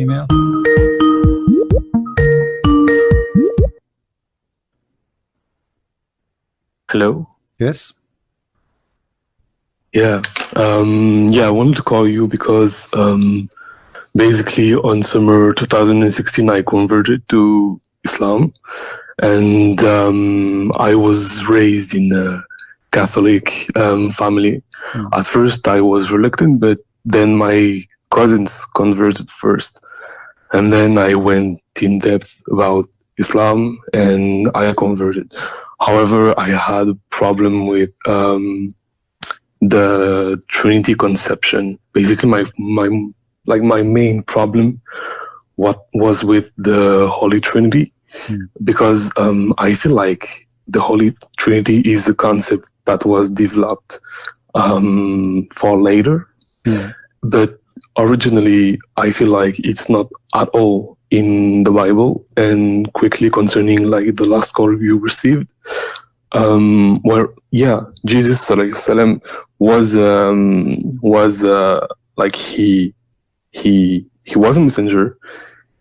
female? Hello. Yes. Yeah. Yeah, I wanted to call you because basically on summer 2016 I converted to Islam, and I was raised in a Catholic family. At first I was reluctant, but then my cousins converted first, and then I went in depth about Islam and I converted. However, I had a problem with the Trinity conception. Basically, my main problem was with the Holy Trinity, because I feel like the Holy Trinity is a concept that was developed for later, but originally I feel like it's not at all in the Bible. And quickly concerning like the last call you received, where Jesus salam was like he was a messenger.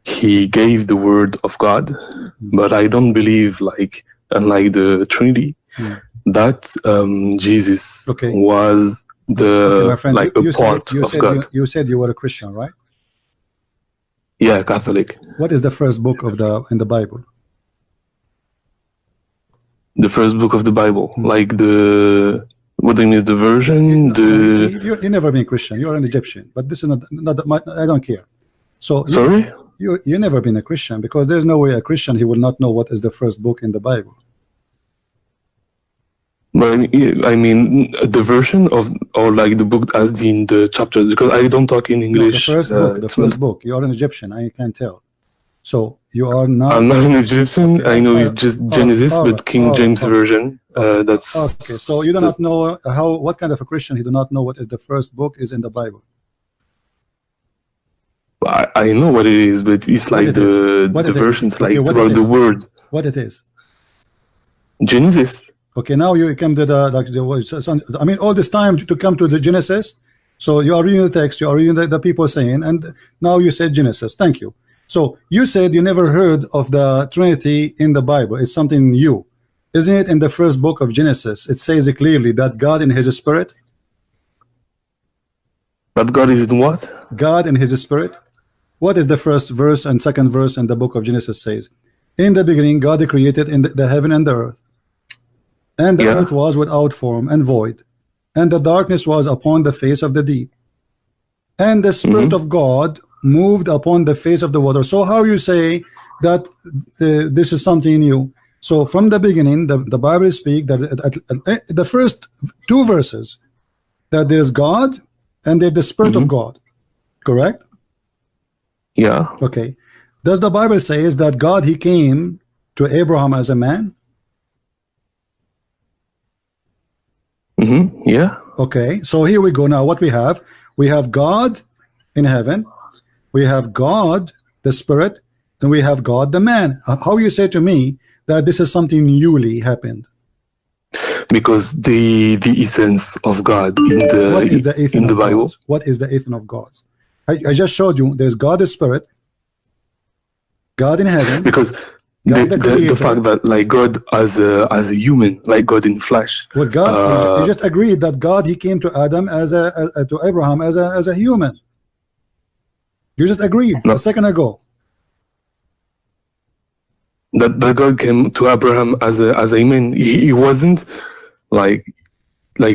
He gave the word of God, but I don't believe, like unlike the Trinity, that Jesus was the like a part of God. You said you were a Christian, right? Yeah, Catholic. What is the first book of in the Bible? The first book of the Bible, like the, what do you mean, the version? See, you never been Christian. You're an Egyptian, but this is not I don't care. So sorry, you never been a Christian, because there's no way a Christian, he will not know what is the first book in the Bible. But I mean the version of, or like the book as in the chapters, because I don't talk in English. No, the first book. You are an Egyptian. I can't tell. So you are not. I'm not an Egyptian. Okay, I know it's just Genesis, but King James version. That's okay. So you do not know what kind of a Christian, he do not know what is the first book is in the Bible. I know what it is, but it's like the versions, like it's about the word. What it is? Genesis. Okay, now you come to I mean, all this time to come to the Genesis. So you are reading the text, you are reading the people saying, and now you said Genesis. Thank you. So you said you never heard of the Trinity in the Bible. It's something new. Isn't it in the first book of Genesis? It says it clearly that God in his spirit. That God is in what? God in his spirit. What is the first verse and second verse in the book of Genesis says? In the beginning, God created in the heaven and the earth. And the earth was without form and void, and the darkness was upon the face of the deep, and the Spirit of God moved upon the face of the water. So how you say that this is something new? So from the beginning, the Bible speaks that the first two verses, that there's God and there's the Spirit of God, correct? Yeah. Okay. Does the Bible say is that God, he came to Abraham as a man? Yeah. Okay, so here we go. Now what we have God in heaven, we have God the Spirit, and we have God the man. How you say to me that this is something newly happened? Because the essence of God in the Bible. What is the essence of God? I just showed you there's God the Spirit, God in heaven. Because the fact that like God as a human, like God in flesh. Well, God, you just agreed that God, he came to Adam to Abraham as a human. You just agreed a second ago. That God came to Abraham as a man. He wasn't like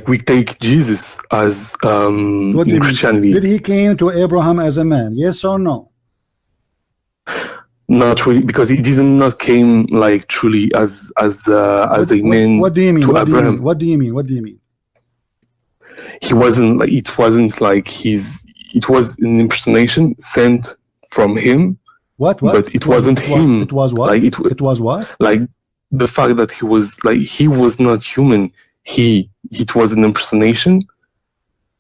we take Jesus as in Christianity. Did he came to Abraham as a man? Yes or no? Not really, because he not came like truly as a man. What do you mean? To Abraham. What do you mean? What do you mean? He wasn't like, it wasn't like it was an impersonation sent from him. What? But it wasn't him. It was what? Like it was what? Like the fact that he was not human. It was an impersonation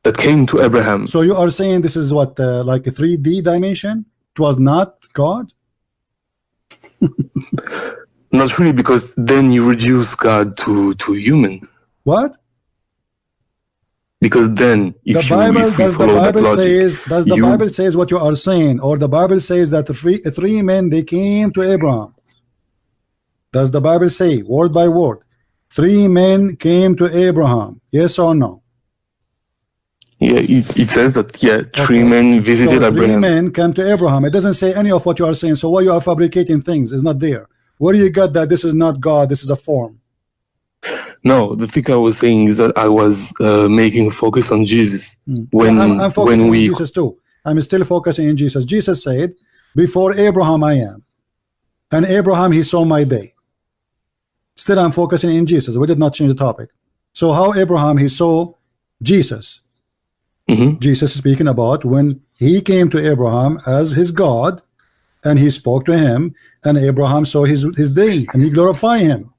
that came to Abraham. So you are saying this is what like a 3D dimension? It was not God? Not really, because then you reduce God to human. What? Because then, if the Bible, if we follow that logic, does the Bible says what you are saying, or the Bible says that three men they came to Abraham? Does the Bible say word by word, 3 men came to Abraham? Yes or no? Yeah, it says that, yeah, 3 men visited so Abraham. 3 men came to Abraham. It doesn't say any of what you are saying. So why you are fabricating things? It's not there. Where do you get that this is not God, this is a form? No, the thing I was saying is that I was making focus on Jesus. When I'm focusing on Jesus too. I'm still focusing on Jesus. Jesus said, before Abraham I am, and Abraham he saw my day. Still I'm focusing in Jesus. We did not change the topic. So how Abraham he saw Jesus? Jesus is speaking about when he came to Abraham as his God, and he spoke to him, and Abraham saw his day, and he glorified him.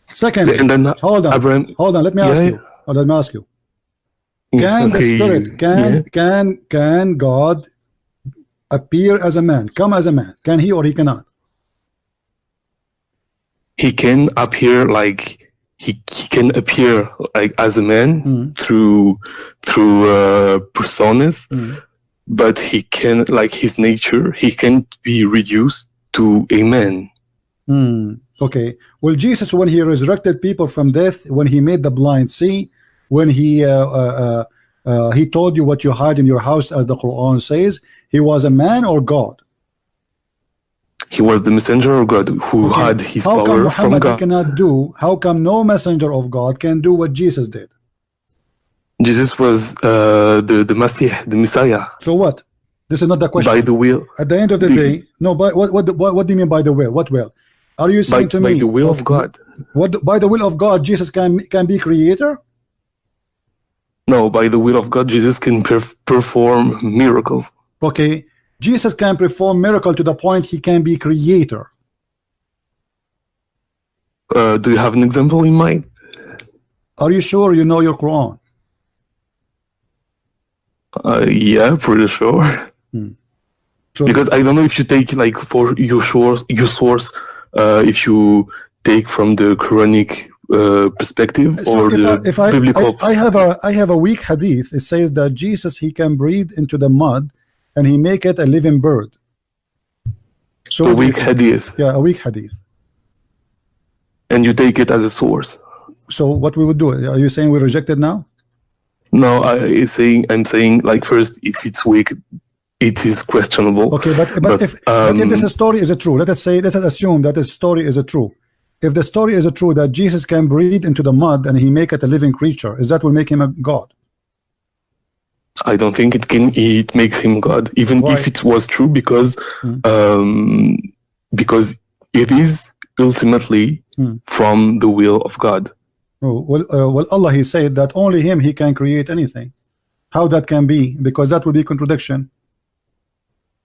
Secondly, and then hold on, Abraham, hold on. Let me ask you. Let me ask you. Can the Spirit, can God appear as a man, come as a man? Can he or he cannot? He can appear like he can appear like as a man through personas, but he can, like his nature, he can be reduced to a man. Okay. Well, Jesus, when he resurrected people from death, when he made the blind see, when he told you what you hide in your house, as the Quran says, he was a man or God? He was the messenger of God who had his power from God. Cannot do? How come no messenger of God can do what Jesus did? Jesus was the Messiah. So what? This is not the question. By the will. At the end of the day, no. But what do you mean by the will? What will? Are you saying to me by the will of God? What by the will of God, Jesus can be creator? No, by the will of God, Jesus can perform miracles. Okay. Jesus can perform miracle to the point he can be creator. Do you have an example in mind? Are you sure you know your Quran? Yeah, pretty sure. So, because I don't know if you take like for your source, if you take from the Quranic perspective or the biblical. I have a weak hadith. It says that Jesus he can breathe into the mud and he make it a living bird. So a weak hadith. Yeah, a weak hadith. And you take it as a source. So what we would do? Are you saying we reject it now? No, I'm saying like first, if it's weak, it is questionable. Okay, but if this story is true, let us assume that this story is true. If the story is true that Jesus can breathe into the mud and he make it a living creature, is that will make him a God? I don't think it can. It makes him God, even if it was true, because it is ultimately from the will of God. Oh, well, Allah he said that only him he can create anything. How that can be? Because that would be contradiction.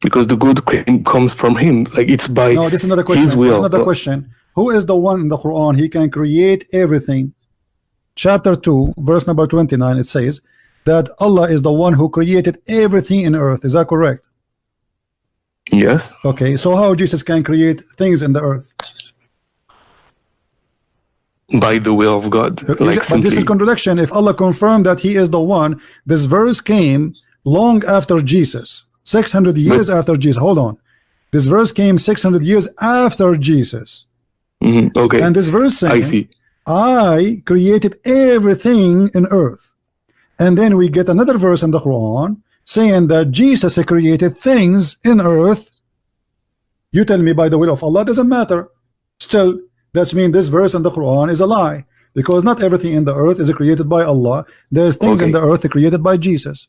Because the good comes from him, like it's by no, this is not a question. His will. This is not a question. Who is the one in the Quran he can create everything? Chapter 2, verse number 29. It says that Allah is the one who created everything in earth. Is that correct? Yes. Okay, so how Jesus can create things in the earth? By the will of God. Like but this is contradiction. If Allah confirmed that he is the one, this verse came long after Jesus, 600 years after Jesus. Hold on, this verse came 600 years after Jesus. Okay. And this verse saying, I see, I created everything in earth. And then we get another verse in the Quran saying that Jesus created things in earth. You tell me by the will of Allah, doesn't matter. Still, that means this verse in the Quran is a lie, because not everything in the earth is created by Allah. There's things in the earth created by Jesus.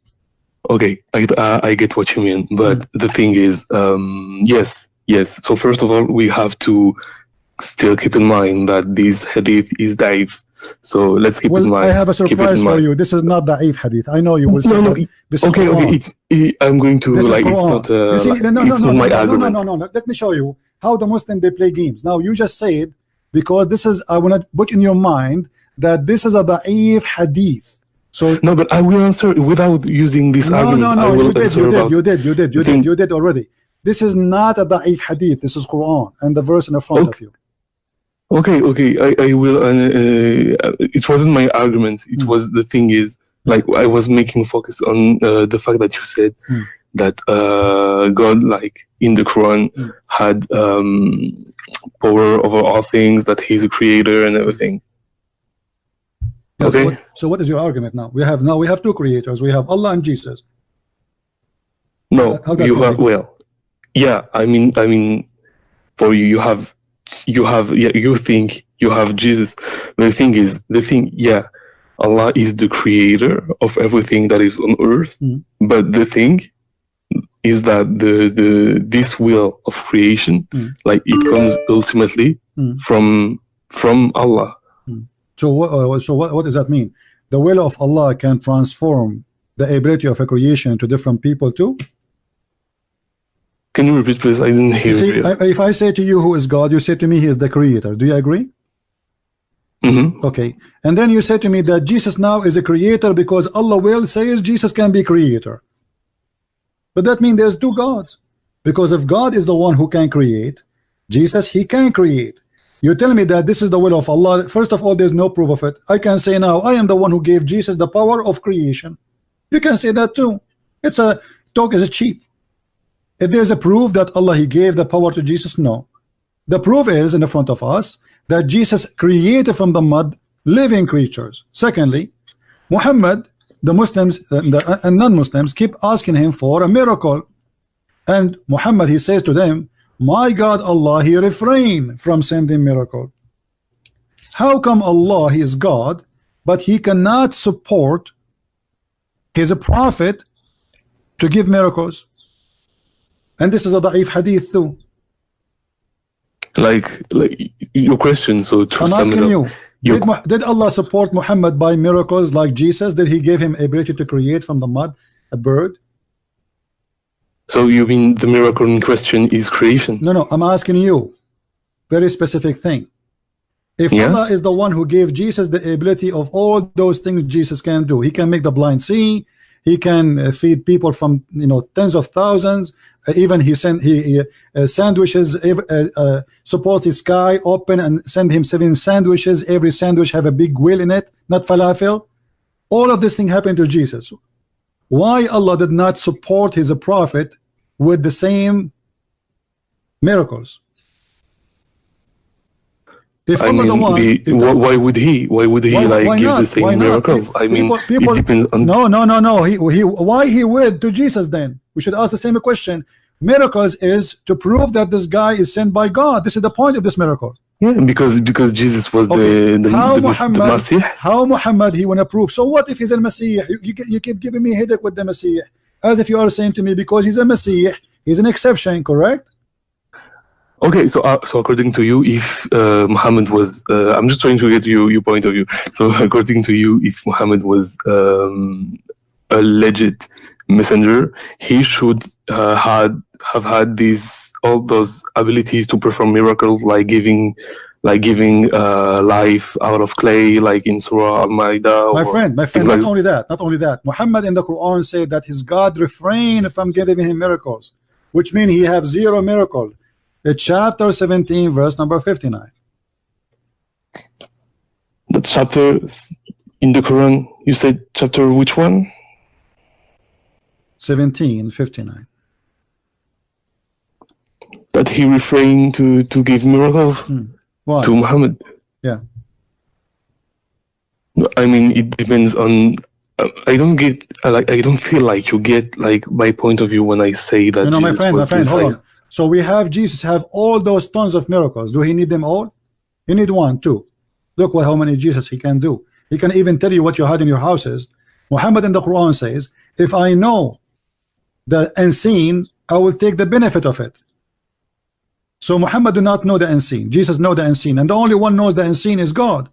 Okay, I get what you mean, but the thing is, yes. So first of all, we have to still keep in mind that this hadith is da'if. So let's keep in mind. I have a surprise for you. This is not da'if hadith. I know you will say no. This okay. I'm going to this like. It's not. No. Let me show you how the Muslim they play games. Now you just said, because this is, I want to put in your mind that this is a da'if hadith. So no, but I will answer without using this argument. No. You did. Already. This is not a da'if hadith. This is Quran and the verse in the front of you. Okay, I will. It wasn't my argument. It was the thing is, like, I was making focus on the fact that you said that God, like in the Quran, had power over all things, that He's a creator and everything. Yeah, okay. So what is your argument now? We have two creators. We have Allah and Jesus. No, you have, well, yeah. I mean, for you, you think you have Jesus. The thing, yeah, Allah is the creator of everything that is on earth. But the thing is that this will of creation, like, it comes ultimately from Allah. So what does that mean? The will of Allah can transform the ability of a creation to different people too? Can you repeat, please? I didn't hear you. If I say to you who is God, you say to me he is the creator. Do you agree? Okay. And then you say to me that Jesus now is a creator because Allah will says Jesus can be creator. But that means there's two gods. Because if God is the one who can create, Jesus, he can create. You tell me that this is the will of Allah. First of all, there's no proof of it. I can say now, I am the one who gave Jesus the power of creation. You can say that too. It's a talk is cheap. If there's a proof that Allah he gave the power to Jesus, no. The proof is in the front of us that Jesus created from the mud living creatures. Secondly, Muhammad, the Muslims and non-Muslims keep asking him for a miracle, and Muhammad he says to them, my God Allah he refrained from sending miracle. How come Allah he is God but he cannot support his prophet to give miracles? And this is a da'if hadith too. Like your question, so to I'm asking you, did Allah support Muhammad by miracles like Jesus? Did he give him ability to create from the mud a bird? So you mean the miracle in question is creation? No, I'm asking you very specific thing. If Allah is the one who gave Jesus the ability of all those things Jesus can do, he can make the blind see, he can feed people from tens of thousands, even he sandwiches, suppose the sky open and send him 7 sandwiches, every sandwich have a big wheel in it, not falafel. All of this thing happened to Jesus. Why Allah did not support his prophet with the same miracles? If I mean, why would he like give the same miracles? I mean, it depends on. No. Why he would to Jesus then? We should ask the same question. Miracles is to prove that this guy is sent by God. This is the point of this miracle. Yeah, because Jesus was the Messiah. How Muhammad he wanna prove? So what if he's a Messiah? You keep giving me headache with the Messiah, as if you are saying to me because he's a Messiah, he's an exception, correct? Okay, so according to you, if Muhammad was, I'm just trying to get your point of view. So according to you, if Muhammad was a legit messenger, he should have had all those abilities to perform miracles, like giving life out of clay, like in Surah Al-Ma'idah. My friend, not only that. Muhammad in the Quran said that his God refrained from giving him miracles, which means he have 0 miracle. Chapter 17, verse number 59. The chapter in the Quran, you said chapter which one? 17:59. That he refrained to give miracles to Muhammad. Yeah. I mean, it depends on. I don't get I don't feel like you get like my point of view when I say that. My friend, hold on. So we have Jesus have all those tons of miracles. Do he need them all? You need 1, 2. Look how many Jesus he can do. He can even tell you what you had in your houses. Muhammad in the Quran says, if I know the unseen, I will take the benefit of it. So Muhammad do not know the unseen. Jesus know the unseen, and the only one knows the unseen is God.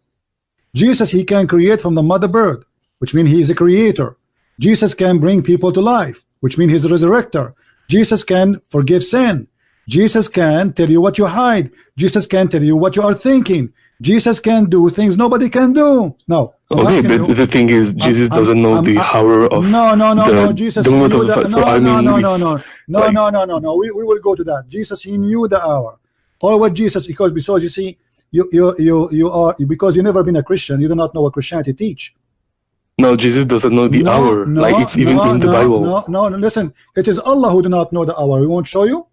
Jesus he can create from the mother bird, which means he is a creator. Jesus can bring people to life, which means he's a resurrector. Jesus can forgive sin. Jesus can tell you what you hide. Jesus can tell you what you are thinking. Jesus can do things nobody can do. No. Okay, but the thing is, Jesus doesn't know the hour of. No. Jesus knew that. No. We will go to that. Jesus he knew the hour. Or what Jesus, because you see, you are, because you've never been a Christian, you do not know what Christianity teach. No, Jesus doesn't know the hour. Like it's even in the Bible. No, listen. It is Allah who do not know the hour. We won't show you.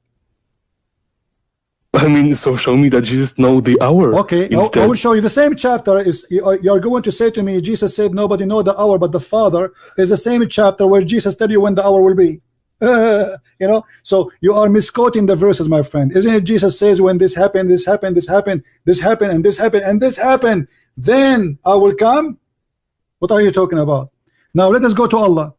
I mean, so show me that Jesus know the hour. Okay, I will show you. The same chapter is, you're going to say to me, Jesus said nobody know the hour but the Father, is the same chapter where Jesus tell you when the hour will be. You know, so you are misquoting the verses, my friend. Isn't it Jesus says when this happened, this happened, this happened, this happened, and this happened, and this happened, then I will come? What are you talking about? Now let us go to Allah.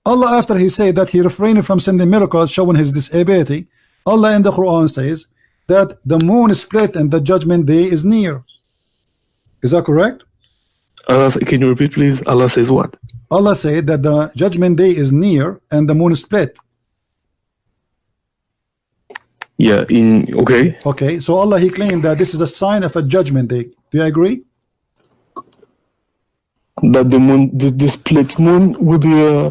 Allah, after he said that he refrained from sending miracles showing his disability, Allah in the Quran says that the moon split and the judgment day is near. Is that correct? Can you repeat, please? Allah says what? Allah said that the judgment day is near and the moon split. Yeah, okay. Okay, so Allah, he claimed that this is a sign of a judgment day. Do you agree? That the moon, the split moon will be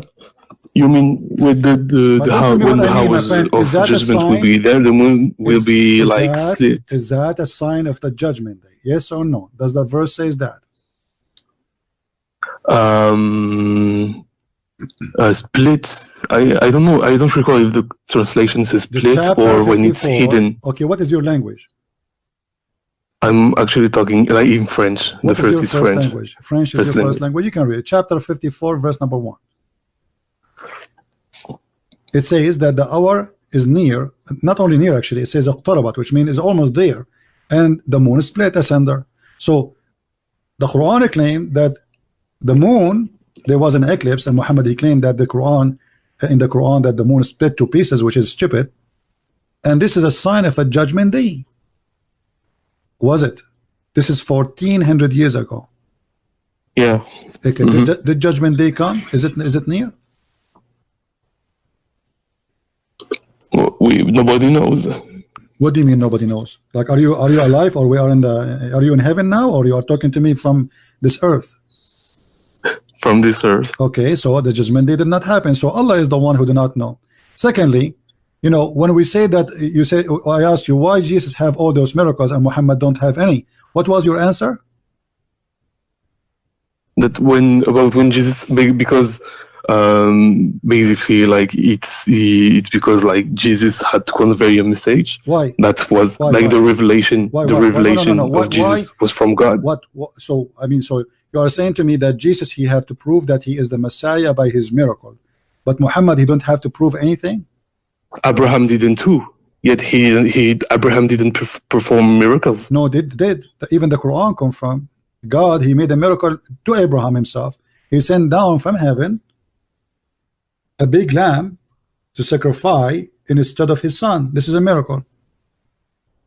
you mean with the how when the hours of judgment will be there, the moon will be like split? Is that a sign of the judgment day? Yes or no? Does the verse says that? Split. I don't know. I don't recall if the translation says split or when it's hidden. Okay, what is your language? I'm actually talking like in French. The first is French. Language? French is your first language. You can read it. Chapter 54, verse number 1. It says that the hour is near, not only near actually, it says اقتربت, which means is almost there, and the moon is split asunder. So the Quran claimed that the moon, there was an eclipse, and Muhammad he claimed that the Quran, in the Quran, that the moon split to pieces, which is stupid, and this is a sign of a judgment day. Was it? This is 1400 years ago. Yeah. Okay. Did judgment day come? Is it near? Nobody knows. What do you mean nobody knows? Like, are you alive, or are you in heaven now, or you are talking to me from this earth? From this earth. Okay, so the judgment day did not happen. So Allah is the one who do not know. Secondly, you know, when we say that, you say, I asked you why Jesus have all those miracles and Muhammad don't have any. What was your answer? That when Jesus, because basically like it's because like Jesus had to convey a message. Why? That was the revelation. The revelation of Jesus was from God. What? So I mean, so you are saying to me that Jesus, he have to prove that he is the Messiah by his miracle, but Muhammad, he don't have to prove anything? Abraham didn't too. Yet Abraham didn't perform miracles. No, did even the Quran confirm God, he made a miracle to Abraham himself. He sent down from heaven a big lamb to sacrifice instead of his son. This is a miracle.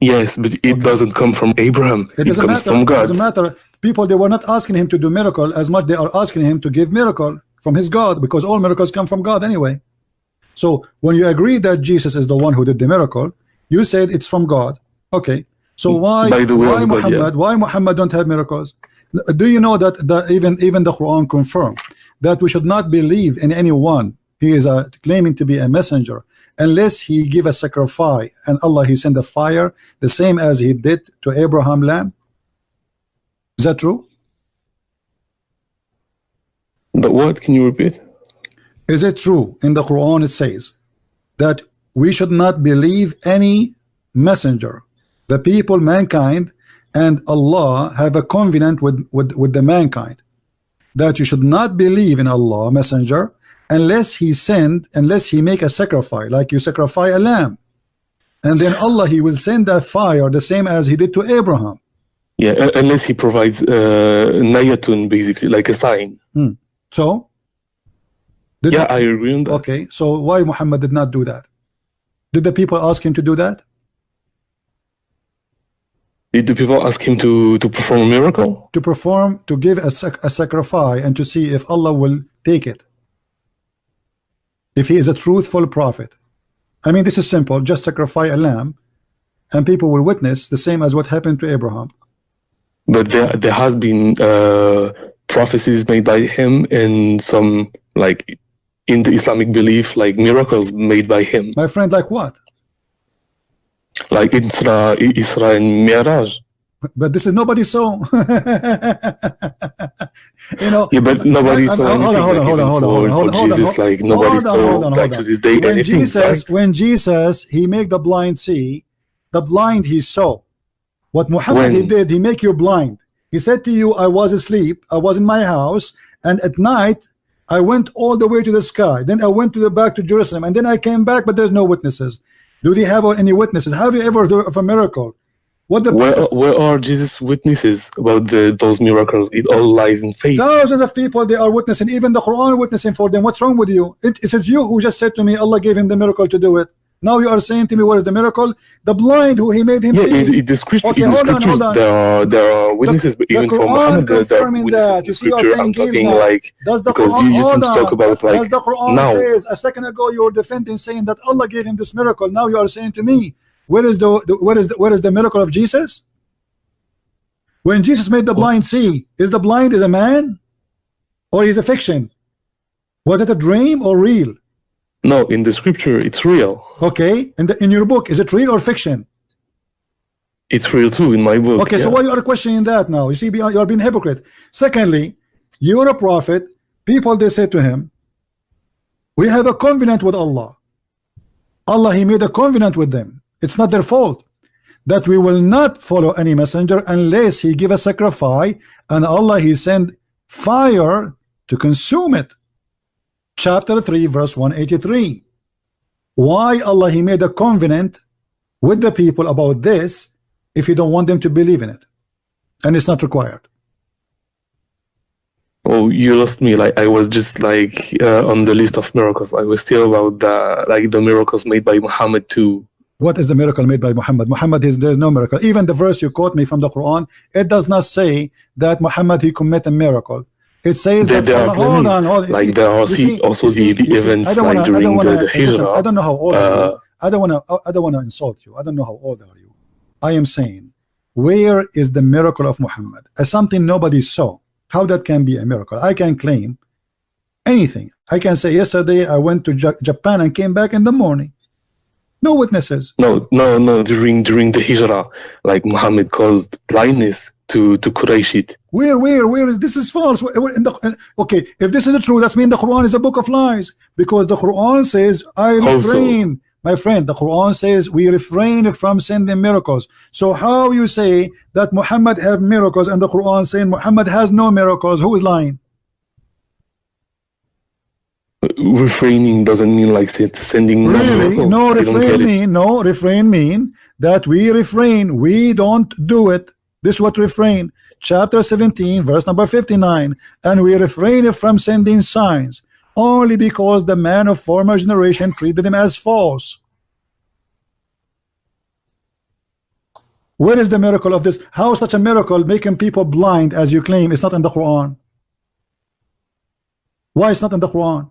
Yes, but it doesn't come from Abraham. It comes from God. It doesn't matter. People, they were not asking him to do miracle as much they are asking him to give miracle from his God, because all miracles come from God anyway. So when you agree that Jesus is the one who did the miracle, you said it's from God. Okay. So why Muhammad don't have miracles? Do you know that even the Quran confirmed that we should not believe in anyone he is claiming to be a messenger unless he give a sacrifice, and Allah, he send a fire the same as he did to Abraham lamb? Is that true? But what? Can you repeat? Is it true in the Quran it says that we should not believe any messenger, the people, mankind, and Allah have a covenant with the mankind, that you should not believe in Allah messenger unless he make a sacrifice, like you sacrifice a lamb, and then Allah, he will send that fire the same as he did to Abraham. Yeah, unless he provides nayatun, basically like a sign. So I agree on that. Okay, so why Muhammad did not do that? Did the people ask him to do that? Did the people ask him to perform a miracle? To give a sacrifice and to see if Allah will take it, if he is a truthful prophet. I mean, this is simple. Just sacrifice a lamb and people will witness the same as what happened to Abraham. But there has been prophecies made by him, and some, like in the Islamic belief, like miracles made by him. My friend, like what? Like Isra and Mi'raj. But this is nobody saw. You know. Yeah, but nobody saw anything. Hold on. Jesus, like nobody saw like to this day anything. When Jesus he make the blind see, the blind he saw. What Muhammad he did, he make you blind. He said to you, I was asleep, I was in my house, and at night I went all the way to the sky. Then I went back to Jerusalem, and then I came back, but there's no witnesses. Do they have any witnesses? Have you ever heard of a miracle? Where are Jesus' witnesses about those miracles? It all lies in faith. Thousands of people, they are witnessing, even the Quran witnessing for them. What's wrong with you? It's you who just said to me, Allah gave him the miracle to do it. Now you are saying to me, what is the miracle? The blind who he made him see. The scriptures, there are witnesses, but even for Muhammad, there are witnesses in scripture. I'm talking like, because you used to talk about like, does the Quran now. Says, a second ago you were defending, saying that Allah gave him this miracle. Now you are saying to me, where is the miracle of Jesus? When Jesus made the blind see, is the blind a man, or is a fiction? Was it a dream or real? No, in the scripture it's real. Okay, in your book, is it real or fiction? It's real too in my book. Okay, so why you are questioning that now? You see, you are being hypocrite. Secondly, you are a prophet. People, they say to him, we have a covenant with Allah. Allah, he made a covenant with them. It's not their fault that we will not follow any messenger unless he give a sacrifice, and Allah he send fire to consume it. Chapter 3 verse 183. Why Allah he made a covenant with the people about this if you don't want them to believe in it, and it's not required? Oh, you lost me. Like I was just like on the list of miracles. I was still about the miracles made by Muhammad too. What is the miracle made by Muhammad? There's no miracle. Even the verse you quote me from the Quran, it does not say that Muhammad he commit a miracle. It says that there are hold on. Like there are also the events like during the Hijrah. I don't know how old are you. I don't want to insult you. I don't know how old are you. I am saying, where is the miracle of Muhammad? As something nobody saw. How that can be a miracle? I can claim anything. I can say yesterday I went to Japan and came back in the morning. No witnesses. No. During the Hijrah, like Muhammad caused blindness to Quraysh. Where is this? Is false. Okay, if this is true, that means the Quran is a book of lies, because the Quran says I refrain. My friend, the Quran says we refrain from sending miracles. So how you say that Muhammad have miracles and the Quran saying Muhammad has no miracles? Who is lying? Refraining doesn't mean like sending really? No, refrain mean that we refrain, we don't do it. This is what refrain. Chapter 17 verse number 59. And we refrain from sending signs only because the man of former generation treated them as false. Where is the miracle of this? How such a miracle making people blind as you claim is not in the Quran? Why it's not in the Quran?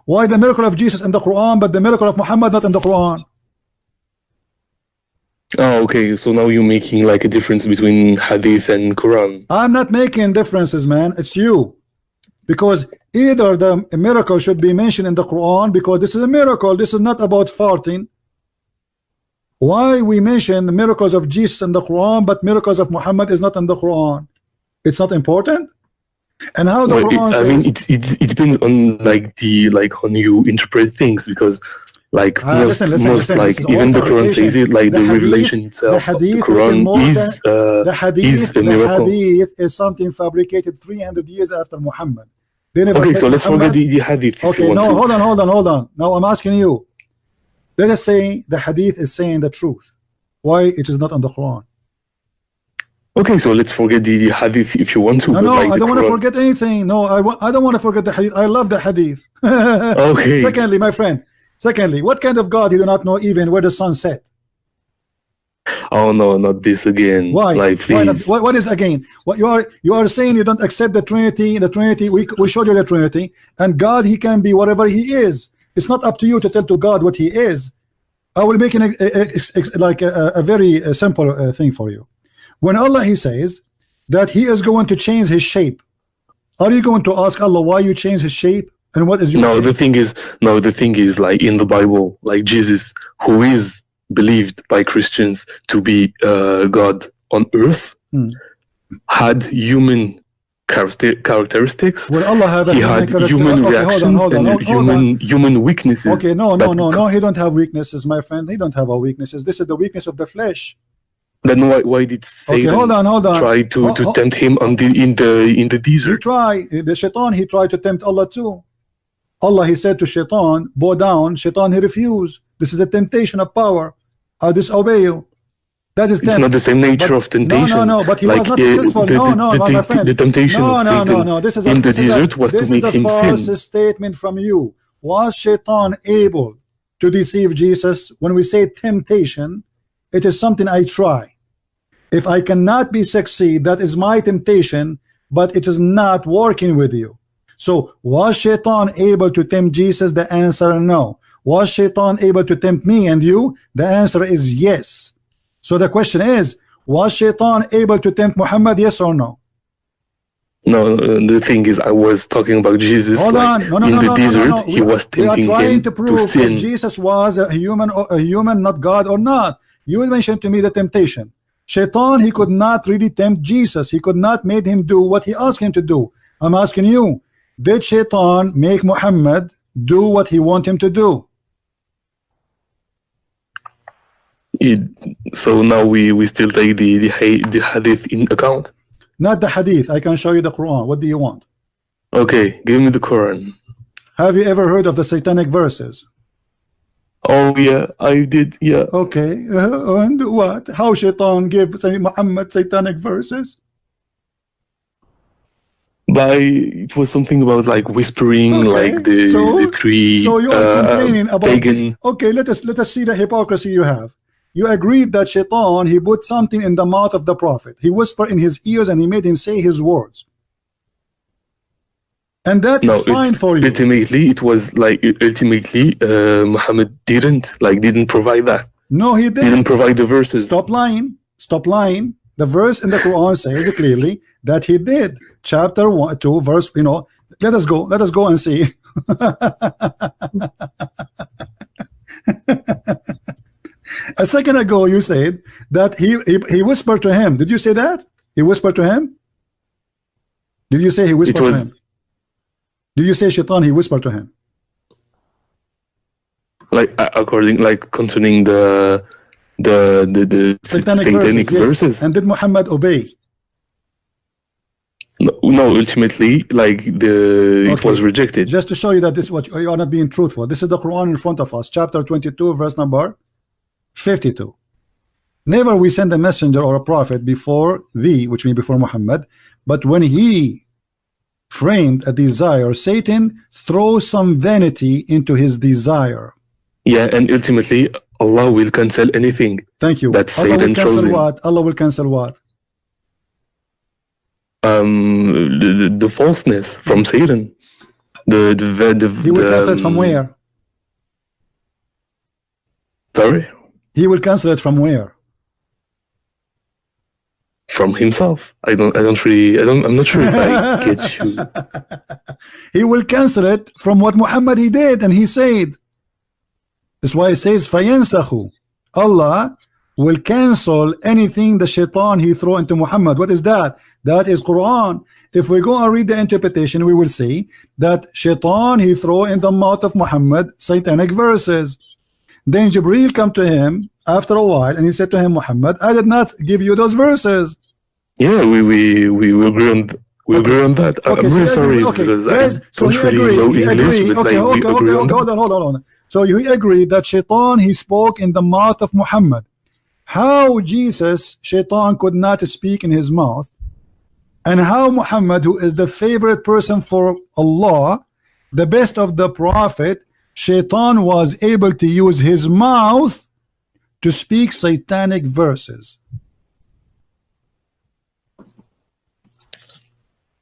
Why the miracle of Jesus in the Quran but the miracle of Muhammad not in the Quran? Oh, okay. So now you're making like a difference between Hadith and Quran. I'm not making differences, man. It's you. Because either the miracle should be mentioned in the Quran, because this is a miracle. This is not about farting. Why we mention the miracles of Jesus in the Quran but miracles of Muhammad is not in the Quran? It's not important. And how the Quran says, I mean, it depends on like on you interpret things, because like most even the Quran says it, like the revelation itself of the Quran is a miracle. The hadith is something fabricated 300 years after Muhammad. Okay, so let's forget the hadith. Okay, no, hold on. Now I'm asking you. Let us say the hadith is saying the truth. Why it is not on the Quran? Okay, so let's forget the hadith if you want to. No, I don't want to forget anything. No, I don't want to forget the hadith. I love the hadith. Okay. Secondly, my friend. What kind of God you do not know even where the sun set? Oh no, not this again. Why? Like, please. Why not? What is again? What you are saying you don't accept the Trinity. The Trinity, we showed you the Trinity, and God he can be whatever he is. It's not up to you to tell to God what he is. I will make a very simple thing for you. When Allah he says that he is going to change his shape, are you going to ask Allah why you change his shape and what is your shape? The thing is like in the Bible, like Jesus, who is believed by Christians to be God, on earth had human characteristics. Will Allah have he had human reactions and human weaknesses. Okay, no, he don't have weaknesses, my friend. He don't have our weaknesses. This is the weakness of the flesh. Then why did Satan hold on. try to tempt him in the desert? The shaitan, he tried to tempt Allah too. Allah, he said to shaitan, bow down. Shaitan, he refused. This is the temptation of power. I'll disobey you. That is it's not the same nature of temptation. No, but he was not successful. My friend. The temptation of Satan in the desert was to make him sin. This is a false statement from you. Was shaitan able to deceive Jesus? When we say temptation, it is something I try. If I cannot be succeed, that is my temptation, but it is not working with you. So was shaitan able to tempt Jesus? The answer no. Was shaitan able to tempt me and you? The answer is yes. So the question is, was shaitan able to tempt Muhammad? Yes or no? No, the thing is, I was talking about Jesus. Hold on. In the desert, he was tempting him to sin. If Jesus was a human, not God or not. You mentioned to me the temptation. Shaitan, he could not really tempt Jesus. He could not make him do what he asked him to do. I'm asking you, did shaitan make Muhammad do what he want him to do? So now we still take the hadith in account? Not the hadith. I can show you the Quran. What do you want? Okay, give me the Quran. Have you ever heard of the satanic verses? Oh yeah, I did. Yeah. Okay, and what? How shaitan gave Muhammad satanic verses? It was something about like whispering, like the three. So you are complaining about pagan. Okay, let us see the hypocrisy you have. You agreed that shaitan, he put something in the mouth of the prophet. He whispered in his ears and he made him say his words. And that is fine for you. Ultimately, it was like Muhammad didn't provide that. No, he didn't. He didn't provide the verses. Stop lying. Stop lying. The verse in the Quran says clearly that he did. Chapter 1, 2, verse. Let us go. Let us go and see. A second ago, you said that he whispered to him. Did you say that? He whispered to him? Did you say he whispered to him? Did you say shaitan, he whispered to him? Like concerning the satanic verses. Yes. And did Muhammad obey? No, ultimately, it was rejected. Just to show you that this is what you are not being truthful. This is the Quran in front of us, chapter 22, verse number 52. Never we send a messenger or a prophet before thee, which means before Muhammad, but when he framed a desire, Satan throws some vanity into his desire. Yeah, and ultimately Allah will cancel anything. Thank you. That Satan throws in. What? Allah will cancel what? The falseness from Satan. He will cancel it from where? Sorry? He will cancel it from where? From himself. I'm not sure if I get you. He will cancel it from what Muhammad he did, and he said. That's why it says فَيَنْسَخُ. Allah will cancel anything the shaitan he throw into Muhammad. What is that? That is Quran. If we go and read the interpretation, we will see that shaitan he throw in the mouth of Muhammad satanic verses. Then Jibreel come to him after a while and he said to him, Muhammad, I did not give you those verses. Yeah, we agree on that. Okay, I'm really sorry because I don't really know English, but hold on. So you agree that shaitan he spoke in the mouth of Muhammad. How Jesus, shaitan could not speak in his mouth, and how Muhammad, who is the favorite person for Allah, the best of the prophet, shaitan was able to use his mouth to speak satanic verses.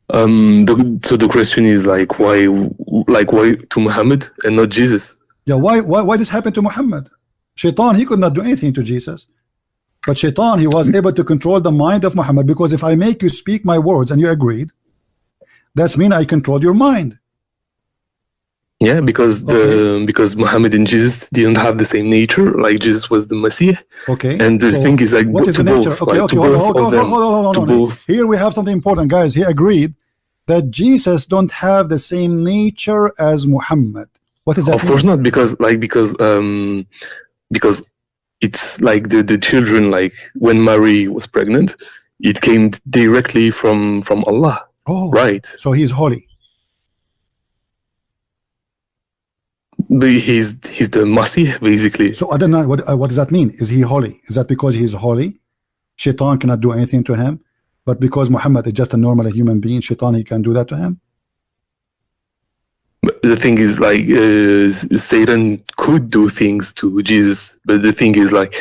So the question is why to Muhammad and not Jesus? Yeah, why this happened to Muhammad? Shaitan, he could not do anything to Jesus. But shaitan, he was able to control the mind of Muhammad, because if I make you speak my words and you agreed, that's mean I control your mind. Yeah, because because Muhammad and Jesus didn't have the same nature. Like Jesus was the Messiah. Okay. And the thing is, like, what is the nature? Okay, okay, hold on. Here we have something important, guys. He agreed that Jesus don't have the same nature as Muhammad. What is that? Of course not, because it's like the children, like when Mary was pregnant, it came directly from Allah. Oh, right. So he's holy. But he's the Masih, basically. So I don't know what does that mean. Is he holy? Is that because he's holy? Shaitan cannot do anything to him, but because Muhammad is just a normal human being, Shaitan, he can do that to him. The thing is, like, Satan could do things to Jesus, but the thing is, like,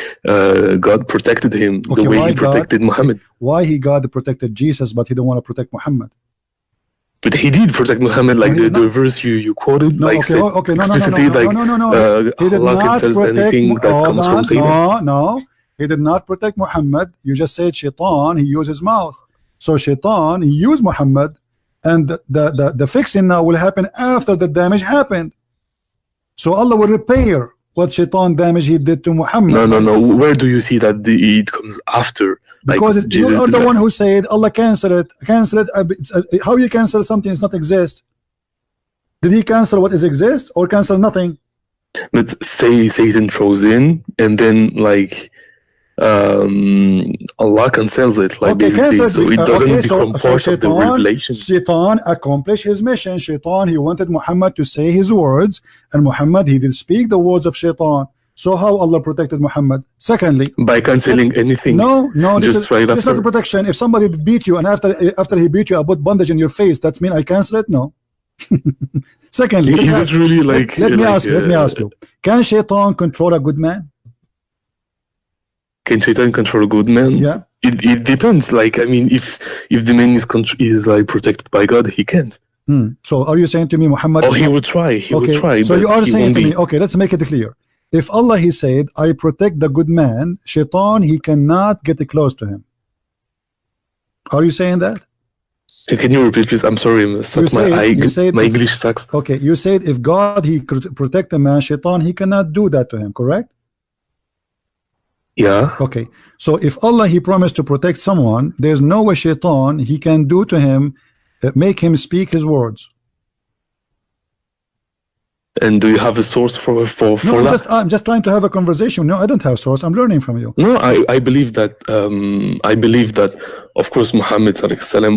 God protected him the way he protected Muhammad. Why God protected Jesus, but he don't want to protect Muhammad? But he did protect Muhammad, like the verse you quoted, like explicitly, he did Allah cancels anything that comes from Satan. No, he did not protect Muhammad. You just said Shaitan, he used his mouth. So Shaitan, he used Muhammad, and the fixing now will happen after the damage happened. So Allah will repair what Shaitan damage he did to Muhammad. No. Where do you see that it comes after? Because like, you are the one who said Allah cancel it. How you cancel something does not exist? Did he cancel what is exist or cancel nothing? Let's say Satan throws in, and then like Allah cancels it, like basically, so it doesn't become part of the revelation. Shaitan accomplished his mission. Shaitan, he wanted Muhammad to say his words, and Muhammad, he did speak the words of Shaitan. So how Allah protected Muhammad? Secondly, by canceling anything. No, this is not protection. If somebody beat you and after he beat you, I put bandage in your face, that's mean I cancel it? No. Secondly, is it really like? Let me ask you. Can Shaitan control a good man? Can Shaitan control a good man? Yeah. It depends. Like, I mean, if the man is like protected by God, he can't. So are you saying to me, Muhammad? Oh, he would try. He would try. So you are saying to me, okay, let's make it clear. If Allah, he said, I protect the good man, Shaitan, he cannot get close to him. Are you saying that? Can you repeat, please? I'm sorry, my English sucks. Okay, you said if God, he could protect a man, Shaitan, he cannot do that to him, correct? Yeah. Okay, so if Allah, he promised to protect someone, there's no way Shaitan, he can do to him, make him speak his words. And do you have a source for that? I'm just trying to have a conversation. No, I don't have a source. I'm learning from you. No, I believe that of course Muhammad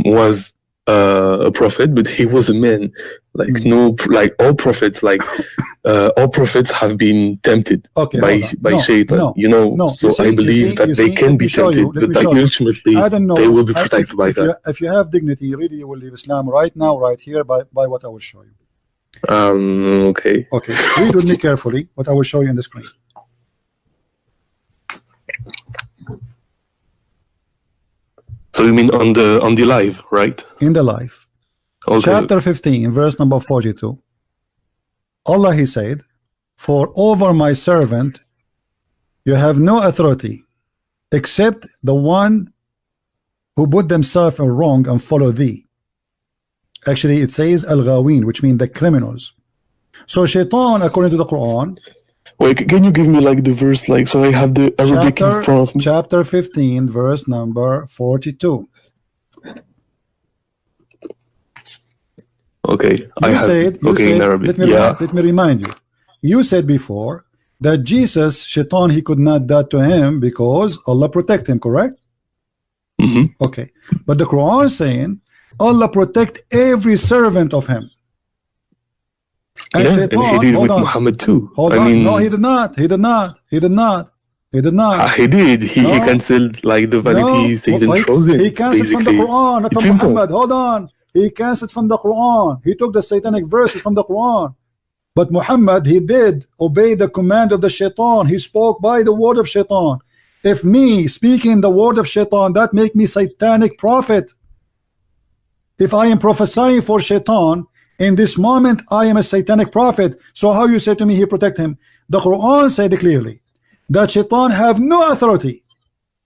was a prophet, but he was a man. Like all prophets, all prophets have been tempted by Shaitan. I believe that they can be tempted, but ultimately they will be protected by God. If you have dignity, really, you will leave Islam right now, right here, by what I will show you. Okay. Read with me carefully what I will show you on the screen. So you mean on the live, right? In the live. Okay. Chapter 15, verse number 42. Allah, he said, for over my servant you have no authority except the one who put themselves in wrong and follow thee. Actually, it says al-ghawin, which means the criminals. So Shaitan, according to the Quran. Wait, can you give me like the verse, like, so I have the Arabic in front of me? Chapter 15, verse number 42. Okay, in Arabic. Let me remind you. You said before that Jesus, Shaitan, he could not do to him because Allah protect him, correct? Okay, but the Quran is saying Allah protect every servant of him. And Shaitan, and he did with Muhammad too. No, he did not. He did. He cancelled like the vanity Satan throws in. He cancelled from the Quran, not from Muhammad. Hold on. He cancelled from the Quran. He took the satanic verses from the Quran. But Muhammad, he did obey the command of the Shaitan. He spoke by the word of Shaitan. If me speaking the word of Shaitan, that make me satanic prophet. If I am prophesying for Shaitan, in this moment I am a satanic prophet. So how you say to me he protect him? The Quran said clearly that Shaitan have no authority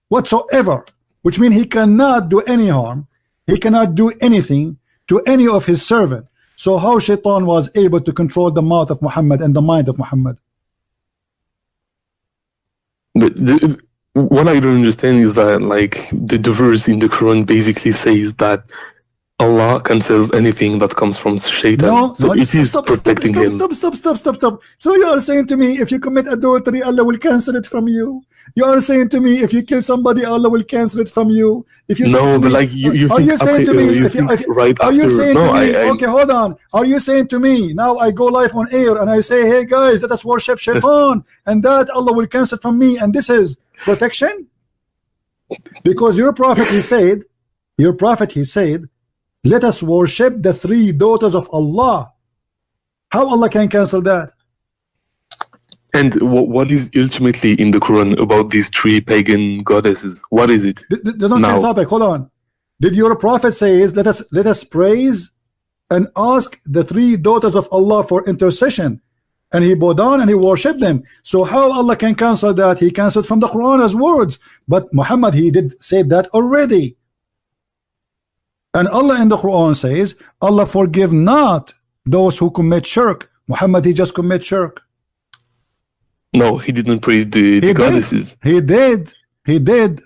whatsoever, which means he cannot do any harm. He cannot do anything to any of his servants. So how Shaitan was able to control the mouth of Muhammad and the mind of Muhammad? But what I don't understand is that, like, the verse in the Quran basically says that Allah cancels anything that comes from Shaitan. No, so no, it is protecting him. Stop. So you are saying to me, if you commit adultery, Allah will cancel it from you. You are saying to me, if you kill somebody, Allah will cancel it from you. If you no, but like you are think, you saying okay, to me, you think right are after? you saying No, to me, I okay, hold on. Are you saying to me, now I go live on air and I say, hey guys, let us worship Shaitan, and that Allah will cancel it from me, and this is protection? Because your prophet, he said, let us worship the 3 daughters of Allah. How Allah can cancel that? And what is ultimately in the Quran about these 3 pagan goddesses? What is it? They don't change the topic. Hold on. Did your prophet say, let us praise and ask the 3 daughters of Allah for intercession, and he bowed down and he worshipped them? So how Allah can cancel that? He canceled from the Quran as words, but Muhammad, he did say that already. And Allah in the Quran says, Allah forgive not those who commit shirk. Muhammad, he just commit shirk. No, he didn't praise the goddesses. He did.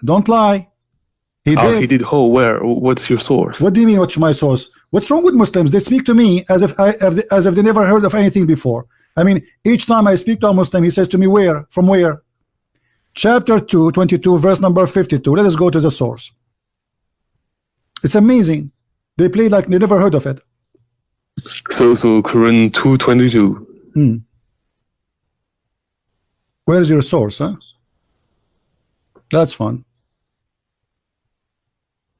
Don't lie. He did. He did. Oh, where? What's your source? What do you mean, what's my source? What's wrong with Muslims? They speak to me as if they never heard of anything before. I mean, each time I speak to a Muslim, he says to me, where? From where? Chapter 2, 22, verse number 52. Let us go to the source. It's amazing. They play like they never heard of it. So Quran 2:22. Where's your source, huh? That's fun.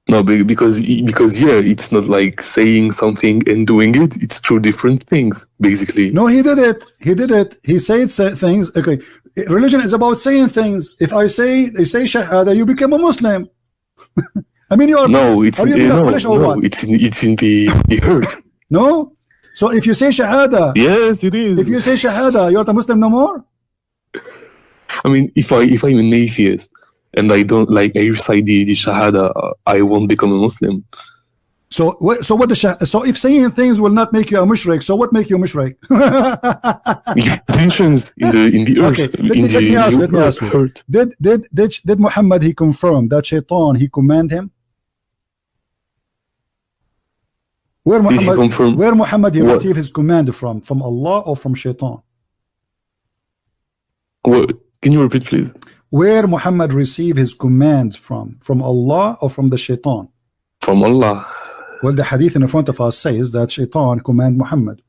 No, because yeah, it's not like saying something and doing it. It's 2 different things, basically. No, he did it. He said things. Okay, religion is about saying things. If I say Shahada, you become a Muslim. I mean, you are. No, it's it's in the heart. No. So if you say Shahada, yes, it is. If you say Shahada, you're not a Muslim no more. I mean, if I'm an atheist and I don't I recite the Shahada, I won't become a Muslim. So so if saying things will not make you a mushrik, so what make you a mushrik? Tensions in the earth. Okay, let me ask you. Did Muhammad, he confirm that Shaitan, he command him? Where Muhammad he received his command from Allah or from Shaitan? What? Can you repeat, please? Where Muhammad received his commands from Allah or from the Shaitan? From Allah. Well, the hadith in front of us says that Shaitan command Muhammad.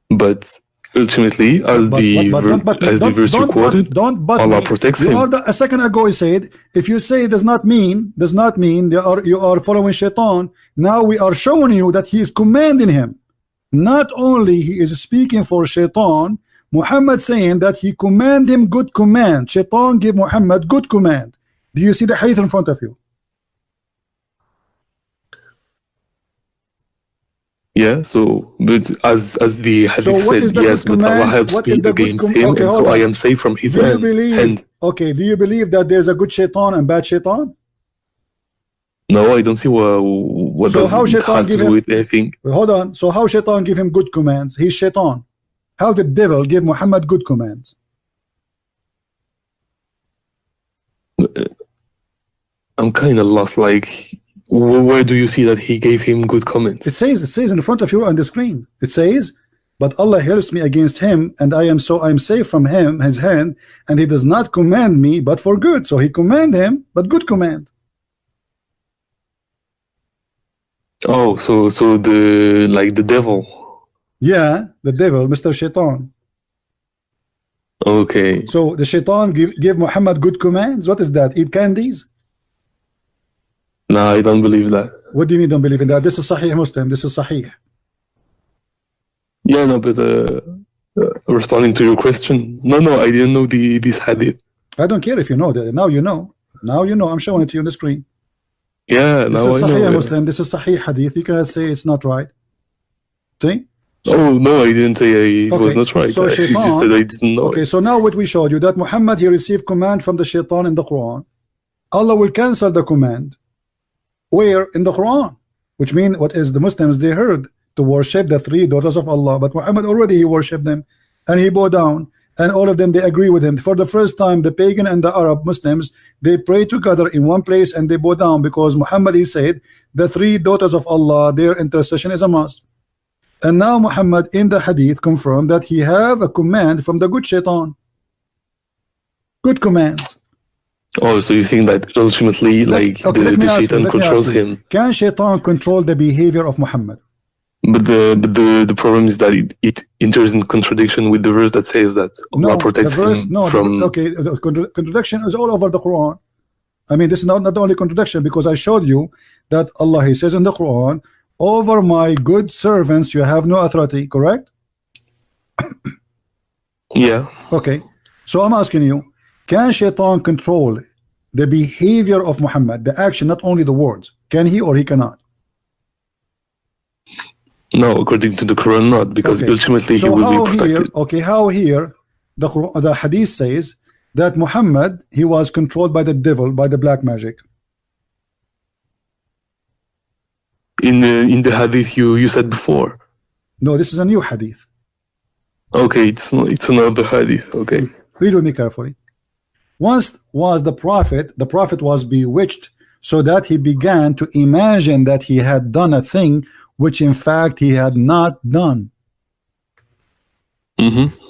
But ultimately, as the verse you quoted, Allah protects him. A second ago he said, if you say does not mean you are following Shaitan. Now we are showing you that he is commanding him. Not only he is speaking for Shaitan, Muhammad saying that he command him good command. Shaitan give Muhammad good command. Do you see the hadith in front of you? Yeah, so but as the hadith said, yes, but Allah helps me against him, and so I am safe from his hand. Okay, do you believe that there's a good Shaitan and bad Shaitan? No, I don't see what so how Shaitan give him with anything. Hold on. So how Shaitan give him good commands? He's Shaitan. How did devil give Muhammad good commands? I'm kind of lost. Like, where do you see that he gave him good comments? It says in front of you on the screen. It says, but Allah helps me against him, and I'm safe from his hand, and he does not command me but for good. So he command him, but good command. Oh, so the devil. Yeah, the devil, Mr. Shaitan. Okay. So the Shaitan give Muhammad good commands. What is that? Eat candies? No, I don't believe that. What do you mean don't believe in that? This is Sahih Muslim. This is Sahih. Yeah, no, but responding to your question, no, I didn't know this hadith. I don't care if you know that. Now you know. Now you know. I'm showing it to you on the screen. Yeah, this is Sahih Muslim. This is Sahih hadith. You cannot say it's not right. See? So, no, I didn't say it was not right. So Shaitan, just said I didn't know. Okay, so now what we showed you, that Muhammad, he received command from the Shaitan in the Quran. Allah will cancel the command, Where? In the Quran. Which means what is the Muslims, they heard to worship the 3 daughters of Allah, but Muhammad already he worshipped them and he bowed down, and all of them they agree with him. For the first time, the pagan and the Arab Muslims, they pray together in one place and they bow down, because Muhammad, he said the 3 daughters of Allah, their intercession is a must. And now Muhammad in the hadith confirmed that he have a command from the good shaitan. Good commands. Oh, so you think that ultimately, like, the shaitan controls him? Can shaitan control the behavior of Muhammad? But the problem is that it enters in contradiction with the verse that says that Allah protects him from. Okay, contradiction is all over the Quran. I mean, this is not only contradiction, because I showed you that Allah, he says in the Quran, over my good servants you have no authority, correct? Yeah. Okay, so I'm asking you, can shaitan control the behavior of Muhammad, the action, not only the words? Can he or he cannot? No, according to the Quran, not, because ultimately he will be protected. How here the hadith says that Muhammad, he was controlled by the devil, by the black magic. In the hadith you said before. No, this is a new hadith. Okay, it's another hadith. Okay. Read with me carefully. Once was the prophet was bewitched, so that he began to imagine that he had done a thing which in fact he had not done.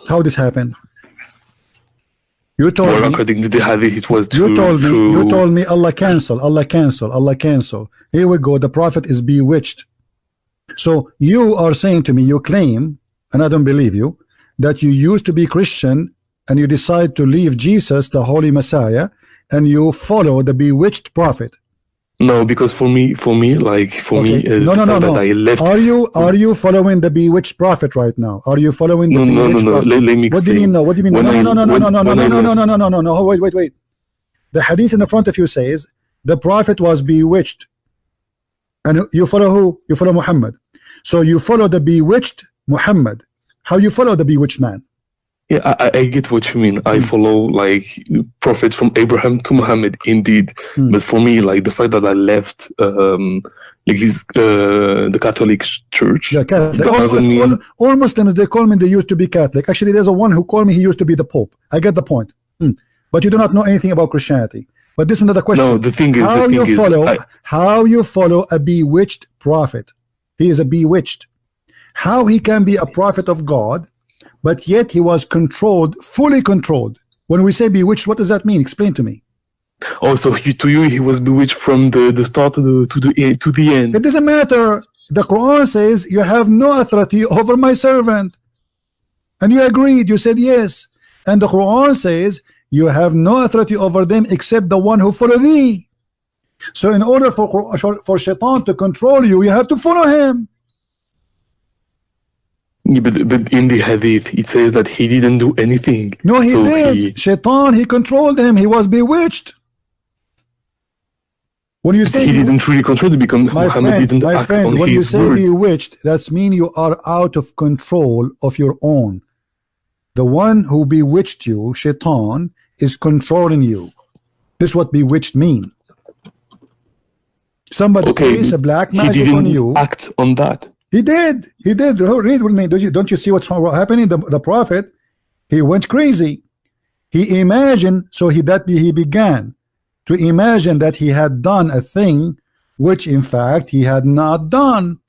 How this happened? You told me. According to the hadith, it was you told me Allah cancel. Here we go. The prophet is bewitched. So you are saying to me, you claim, and I don't believe you, that you used to be Christian and you decide to leave Jesus, the Holy Messiah, and you follow the bewitched prophet. No, because for me, like no. I left. Are you following the bewitched prophet right now? Are you following the bewitched prophet? Let me explain. What do you mean no? What do you mean no? Wait. The hadith in the front of you says the prophet was bewitched, and you follow who? You follow Muhammad. So you follow the bewitched Muhammad. How you follow the bewitched man? Yeah, I get what you mean. I follow like prophets from Abraham to Muhammad, indeed. But for me, like the fact that I left, like this, the Catholic Church, doesn't mean all Muslims, they call me, they used to be Catholic. Actually, there's a one who called me, he used to be the Pope. I get the point. But you do not know anything about Christianity. But this is another question. No, the thing is, how you follow a bewitched prophet? He is a bewitched. How he can be a prophet of God, but yet he was controlled, fully controlled. When we say bewitched, what does that mean? Explain to me. Oh, so to you he was bewitched from the start to the end. It doesn't matter. The Quran says you have no authority over my servant, and you agreed. You said yes. And the Quran says you have no authority over them except the one who follow thee. So in order for Shaitan to control you, you have to follow him. Yeah, but in the hadith it says that he didn't do anything. No, he did. Shaitan, he controlled him. He was bewitched. When you say he didn't really control it, because Muhammad didn't act on his words. When you say bewitched, that's mean you are out of control of your own. The one who bewitched you, Shaitan, is controlling you. This is what bewitched mean. Somebody plays a black magic on you. He didn't act on that. He did. Read with me. Don't you see what's happening? The prophet, he went crazy. He imagined, he began to imagine that he had done a thing which in fact he had not done.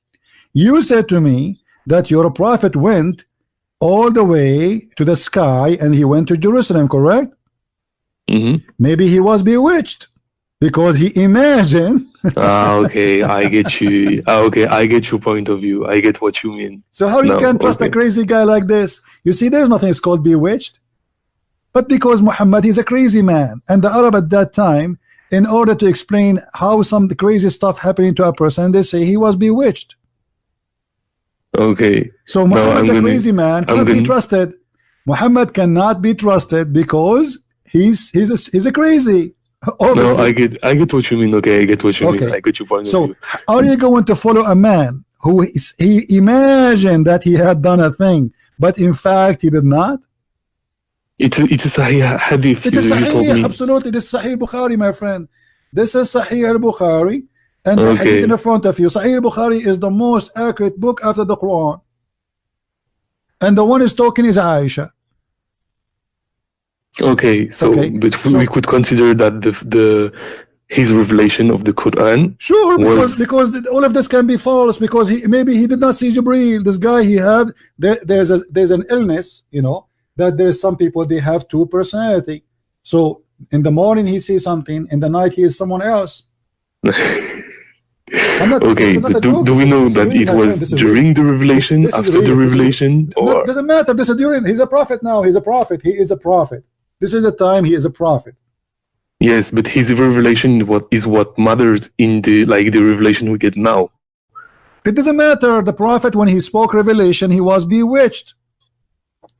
You said to me that your prophet went all the way to the sky and he went to Jerusalem, correct? Maybe he was bewitched because he imagined. Okay, I get you. Okay, I get your point of view. I get what you mean. So how you can trust a crazy guy like this? You see, there's nothing is called bewitched. But because Muhammad is a crazy man, and the Arab at that time, in order to explain how some crazy stuff happening to a person, they say he was bewitched. Okay. So Muhammad, the crazy man, cannot be trusted. Muhammad cannot be trusted because he's a crazy. Obviously. No, I get what you mean. Okay, I get what you mean. I get your point of view. So are you going to follow a man who he imagined that he had done a thing, but in fact he did not? It's a Sahih hadith. It is Sahih, absolutely. This is Sahih Bukhari, my friend. This is Sahih al-Bukhari. And the hadith in the front of you, Sahih Bukhari is the most accurate book after the Quran. And the one is talking is Aisha. Okay, so but we could consider that his revelation of the Quran. Sure, because all of this can be false, because maybe he did not see Jibreel. This guy there's an illness, you know, that there's some people they have two personality. So in the morning he sees something, in the night he is someone else. Okay, but do we know that it was during the revelation, after the revelation, or doesn't matter? This is during. He's a prophet now. He's a prophet. He is a prophet. This is the time he is a prophet. Yes, but his revelation what matters in the revelation we get now. It doesn't matter. The prophet, when he spoke revelation, he was bewitched.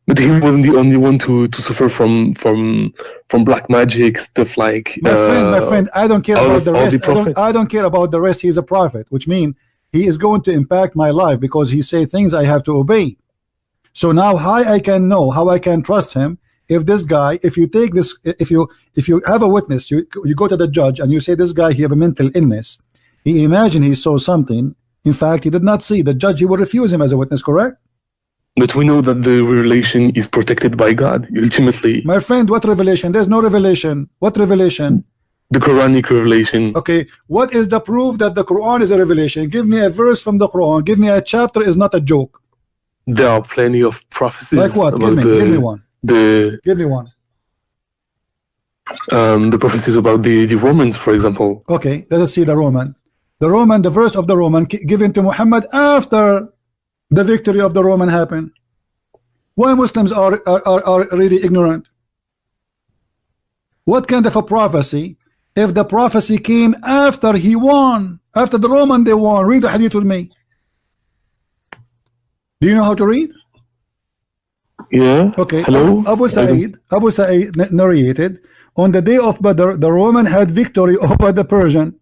But he wasn't the only one to suffer from black magic stuff like. My friend, I don't care about the rest. I don't care about the rest. He's a prophet, which means he is going to impact my life because he say things I have to obey. So now, how I can know, how I can trust him? If this guy, if you take this, if you have a witness, you go to the judge and you say this guy he have a mental illness. He imagine he saw something. In fact, he did not see. The judge, he will refuse him as a witness, correct? But we know that the revelation is protected by God, ultimately. My friend, what revelation? There's no revelation. What revelation? The Quranic revelation. Okay, what is the proof that the Quran is a revelation? Give me a verse from the Quran. Give me a chapter. Is not a joke. There are plenty of prophecies. Like what? Give me one. Give me one. The prophecies about the Romans, for example. Okay, let us see the Roman. The verse of the Roman given to Muhammad after the victory of the Roman happened. Why Muslims are really ignorant? What kind of a prophecy? If the prophecy came after he won, after the Roman they won. Read the hadith with me. Do you know how to read? Yeah. Okay. Hello. Abu Sa'id narrated, on the day of Badr, the Roman had victory over the Persian.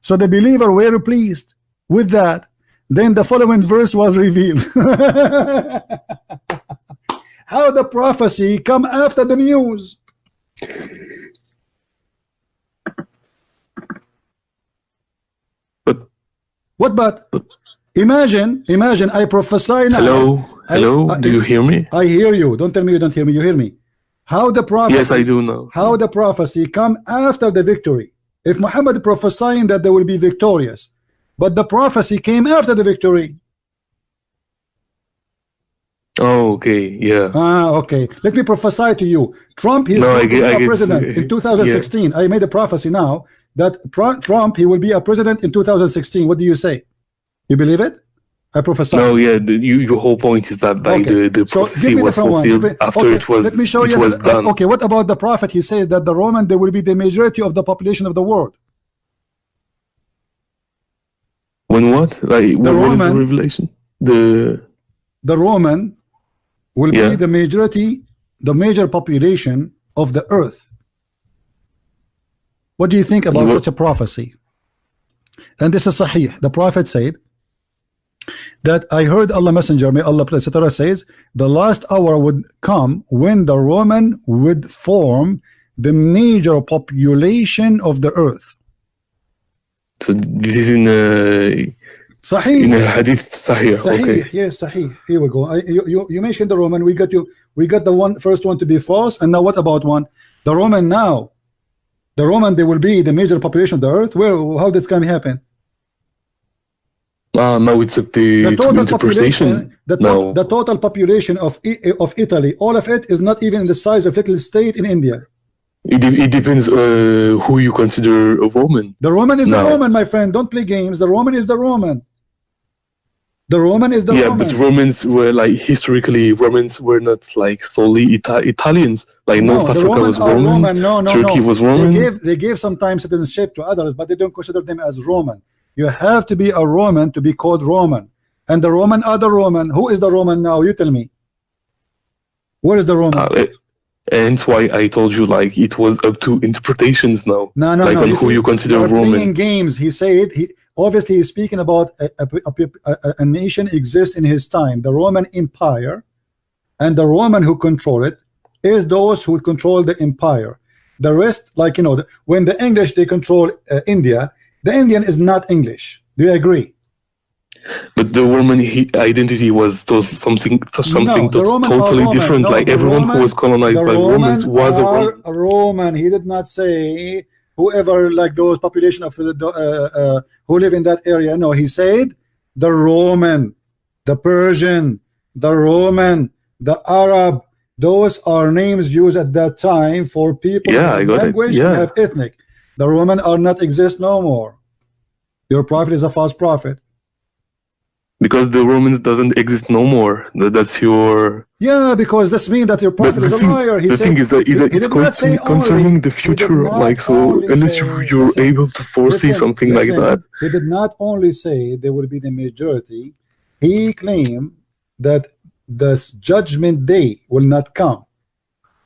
So the believer were pleased with that. Then the following verse was revealed. How the prophecy come after the news? But imagine I prophesy now. Hello, do you hear me? I hear you. Don't tell me you don't hear me. You hear me. How the prophecy? Yes, I do know. How the prophecy come after the victory? If Muhammad prophesying that they will be victorious, but the prophecy came after the victory. Oh, okay, yeah. Okay. Let me prophesy to you. Trump is a president in 2016. Yeah. I made a prophecy now that Trump he will be a president in 2016. What do you say? You believe it? I prophesy. No, yeah. Your whole point is that the prophecy was fulfilled after it was. Let me show you. Done. Okay. What about the prophet? He says that the Roman they will be the majority of the population of the world. When what? Like what is the revelation? The Roman will be the majority, the major population of the earth. What do you think about such a prophecy? And this is Sahih. The prophet said that I heard Allah Messenger, may Allah bless him, says the last hour would come when the Roman would form the major population of the earth. So this is in Sahih. In a hadith Sahih. Okay. Yes, Sahih. Here we go. You mentioned the Roman. We got the first one to be false. And now what about one? The Roman now. The Roman they will be the major population of the earth. How that's going to happen? Now it's up the total population. The total population of Italy, all of it is not even the size of little state in India. It depends who you consider a Roman. The Roman is the Roman, my friend. Don't play games. The Roman is the Roman. The Roman is the Roman. But Romans were historically Romans were not solely Italians. North Africa was Roman. Turkey was Roman. They gave sometimes citizenship to others, but they don't consider them as Roman. You have to be a Roman to be called Roman. And the Roman are the Roman. Who is the Roman now? You tell me. Where is the Roman? And that's why I told you it was up to interpretations now. No. On who you consider Roman. Playing games. He said obviously he's speaking about a nation exists in his time, the Roman Empire, and the Roman who control it is those who control the empire. The rest, when the English they control India, The Indian is not English. Do you agree? But the Roman identity was something No, the Roman totally Roman. different. No, like everyone who was colonized by Romans was a Roman. Roman. He did not say whoever, like those population of who live in that area. No, he said the Roman, the Persian, the Roman, the Arab. Those are names used at that time for people who have language and have ethnic. The Roman are not exist no more. Your prophet is a false prophet. Because the Romans doesn't exist no more. That's your... Yeah, because this means that your prophet is a liar. The thing is that it's concerning the future. Like, so unless you're able to foresee something like that. He did not only say there will be the majority. He claimed that the judgment day will not come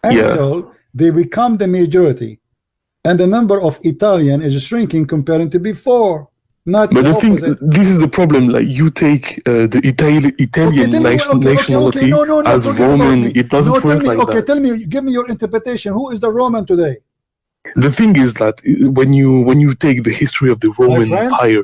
until they become the majority. And the number of Italian is shrinking compared to before. Not but the thing, this is the problem. Like you take the Italian nationality as Roman, it doesn't work like that. Okay, tell me, give me your interpretation. Who is the Roman today? The thing is that when you take the history of the Roman Empire,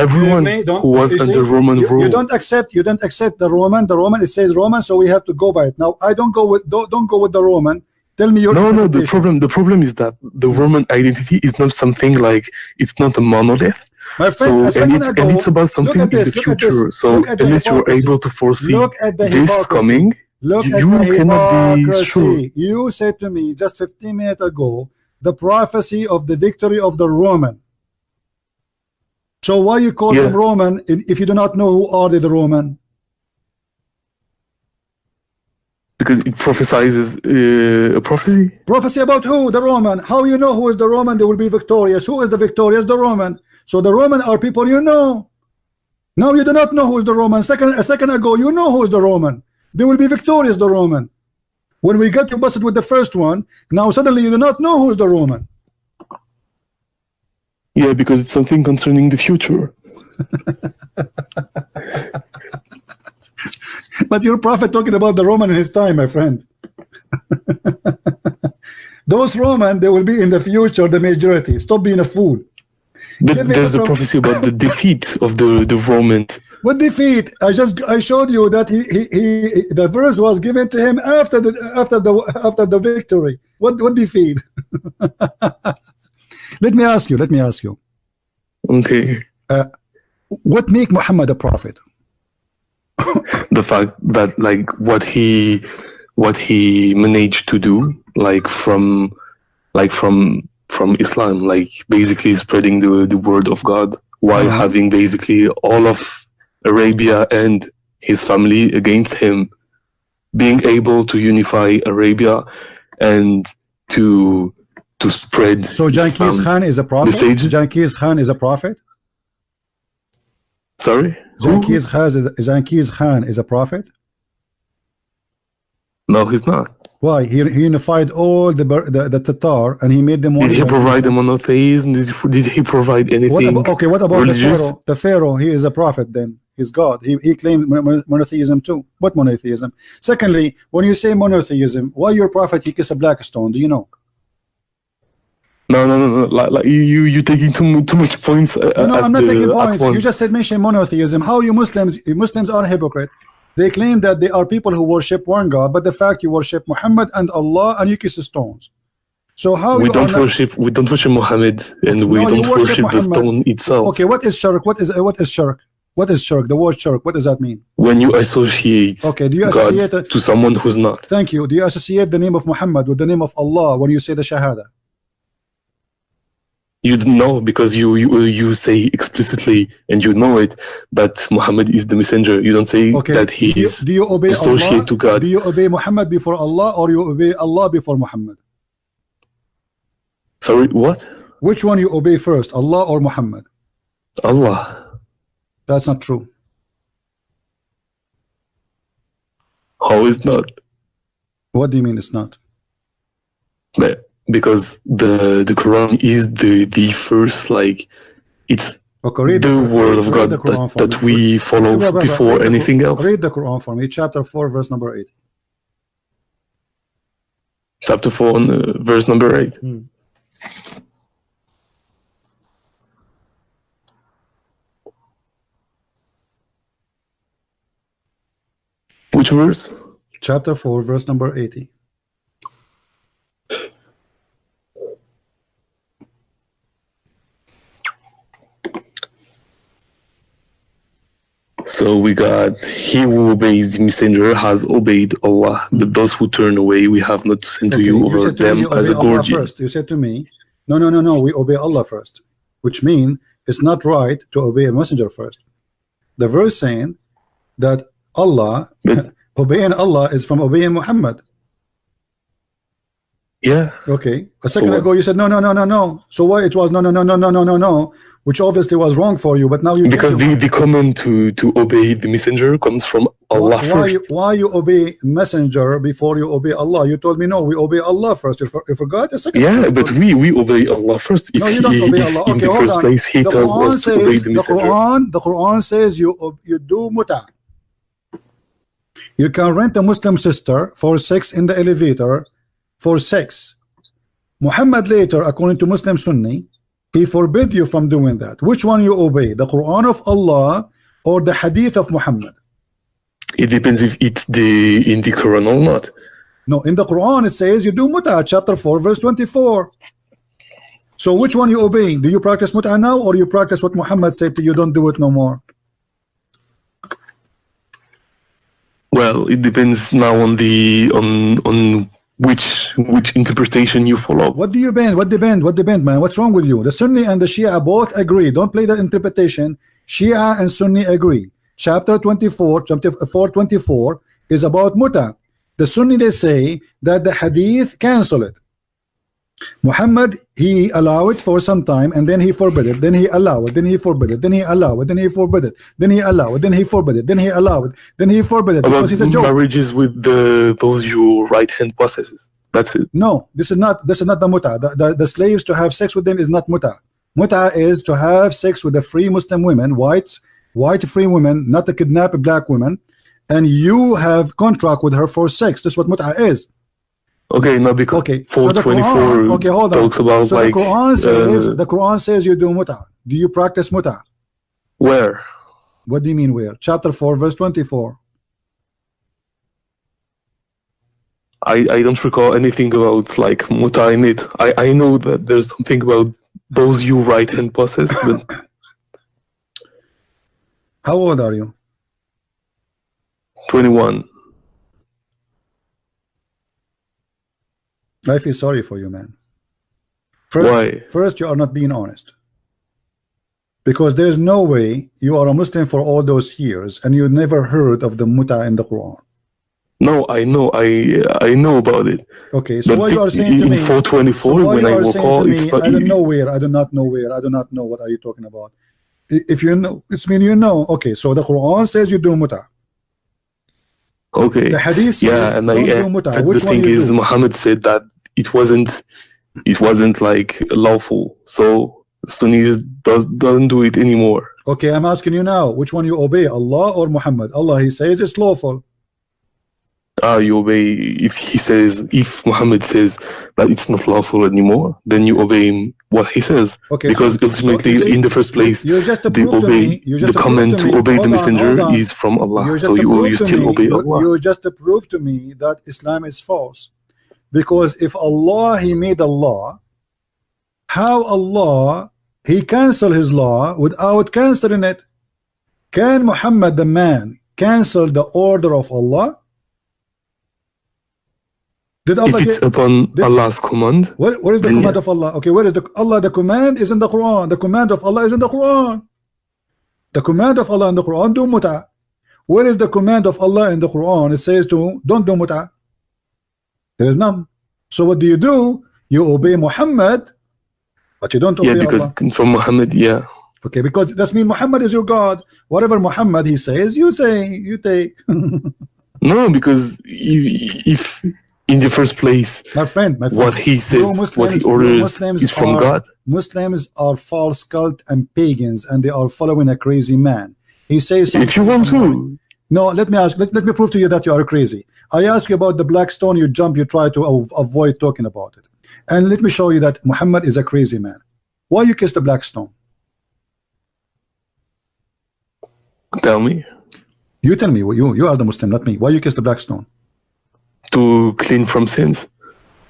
everyone who was under Roman rule, you don't accept the Roman. The Roman, it says Roman, so we have to go by it. Now I don't go with the Roman. Tell me your interpretation. The problem is that the Roman identity is not something like, it's not a monolith. My friend, and it's about something in the future. So unless you're able to foresee this coming, you cannot be sure. You said to me just 15 minutes ago the prophecy of the victory of the Roman. So why you call them Roman if you do not know who are the Roman? Because it prophesizes a prophecy. Prophecy about who? The Roman. How you know who is the Roman? They will be victorious. Who is the victorious? The Roman. So the Roman are people you know. Now you do not know who is the Roman. A second ago you know who is the Roman. They will be victorious, the Roman. When we got you busted with the first one, now suddenly you do not know who is the Roman. Yeah, because it's something concerning the future. But your prophet talking about the Roman in his time, my friend. Those Roman, they will be in the future the majority. Stop being a fool. But there's a prophecy about the defeat of the Romans. What defeat? I showed you that the verse was given to him after the victory. What defeat? Let me ask you. Okay. What make Muhammad a prophet? The fact that like what he managed to do, like from Islam, like basically spreading the word of God while having basically all of Arabia and his family against him, being able to unify Arabia and to spread. So Genghis Khan is a prophet? Genghis Khan is a prophet? Sorry? Genghis Khan is a prophet? No, he's not. Why? He unified all the Tatar and he made them one. Did he provide a monotheism? Did he provide anything? What about religious? The Pharaoh? The Pharaoh, he is a prophet then. He's God. He claimed monotheism too. What monotheism? Secondly, when you say monotheism, why your prophet he kissed a black stone? Do you know? No. Like you taking too much points. No, I'm not taking points. You just said mention monotheism. How you Muslims are hypocrite. They claim that they are people who worship one God, but the fact you worship Muhammad and Allah and you kiss stones. So how we don't worship Muhammad and we don't worship the stone itself. Okay, what is shirk? What is shirk? What is shirk? The word shirk, what does that mean? When you associate do you associate God to someone who's not. Thank you. Do you associate the name of Muhammad with the name of Allah when you say the Shahada? You don't know because you say explicitly and you know it, but Muhammad is the messenger. You don't say that he is do you obey associated Allah? to God. Do you obey Muhammad before Allah or you obey Allah before Muhammad? Sorry, what? Which one you obey first, Allah or Muhammad? Allah. That's not true. How is not? What do you mean it's not? Because the Quran is the first, like, it's the word of God that we follow before anything else. Read the Quran for me, chapter 4, verse number 8. Chapter 4, verse number 8. Which verse? Chapter 4, verse number 80. So we got, he who obeys the messenger has obeyed Allah, but those who turn away, we have not sent to you over them as a guardian. First. You said to me, no, we obey Allah first, which means it's not right to obey a messenger first. The verse saying that Allah, obeying Allah is from obeying Muhammad. Yeah. Okay. A second ago you said no. So why it was no, which obviously was wrong for you, but now you because the command to obey the messenger comes from Allah first. Why you obey messenger before you obey Allah? You told me no, we obey Allah first. You forgot a second. Yeah, but we obey Allah first. If you don't obey Allah. In the first place he tells us to obey the messenger. The Quran says you do muta. You can rent a Muslim sister for sex in the elevator. For sex. Muhammad later, according to Muslim Sunni, he forbid you from doing that. Which one you obey? The Quran of Allah or the Hadith of Muhammad? It depends if it's in the Quran or not. No, in the Quran it says you do muta, chapter 4, verse 24. So which one you obey? Do you practice muta now, or you practice what Muhammad said to you, don't do it no more? Well, it depends now on which interpretation you follow. What do you bend? What depend, man? What's wrong with you? The Sunni and the Shia both agree. Don't play the interpretation. Shia and Sunni agree. Chapter 24 is about muta. The Sunni, they say that the hadith cancel it. Muhammad, he allow it for some time, and then he forbid it, then he allow it, then he forbid it, then he allow it, then he forbid it, then he allow it, then he forbid it, then he allow it, then he forbid it, because he's a joke. Marriages with those your right hand possesses. That's it. No, this is not the muta. The slaves, to have sex with them is not muta. Muta is to have sex with the free Muslim women, white free women, not to kidnap black women, and you have contract with her for sex. That's what muta is. Okay, no, because 424 talks about, so like the Quran says you do muta. Do you practice muta? Where? What do you mean where? Chapter 4, verse 24. I don't recall anything about like muta in it. I know that there's something about those you right hand possess, but how old are you? 21. I feel sorry for you, man. Why? First, you are not being honest. Because there's no way you are a Muslim for all those years and you never heard of the muta in the Quran. No, I know about it. Okay, so what you are saying to me? 424, when I woke up, it's not. I don't know where. I do not know where. I do not know what are you talking about. If you know, it's mean you know. Okay, so the Quran says you do muta. Okay. The hadith says and don't do muta. Which the thing is, Muhammad said that it wasn't like lawful. So Sunnis doesn't do it anymore. Okay, I'm asking you now, which one you obey, Allah or Muhammad? Allah, he says it's lawful. You obey if Muhammad says that it's not lawful anymore, then you obey him what he says. Okay, because ultimately, in the first place, the command to obey the messenger is from Allah. So you still obey Allah. You just prove to me that Islam is false. Because if Allah, he made a law, how Allah, he cancel his law without canceling it? Can Muhammad the man cancel the order of Allah? Did Allah if it's upon Allah's command? What is the command of Allah? Okay, where is the Allah? The command is in the Quran. The command of Allah is in the Quran. The command of Allah in the Quran, do muta. Where is the command of Allah in the Quran? It says to don't do muta. There is none. So what do? You obey Muhammad, but you don't obey Allah. Yeah, because from Muhammad, yeah. Okay, because that means Muhammad is your God. Whatever Muhammad he says, you say, you take. No, because if in the first place, my friend, what he says, what he orders is from God. Muslims are false cult and pagans, and they are following a crazy man. He says something. If you want to. No, let me ask. Let me prove to you that you are crazy. I ask you about the black stone. You jump. You try to avoid talking about it. And let me show you that Muhammad is a crazy man. Why you kiss the black stone? Tell me. You tell me. You are the Muslim, not me. Why you kiss the black stone? To clean from sins.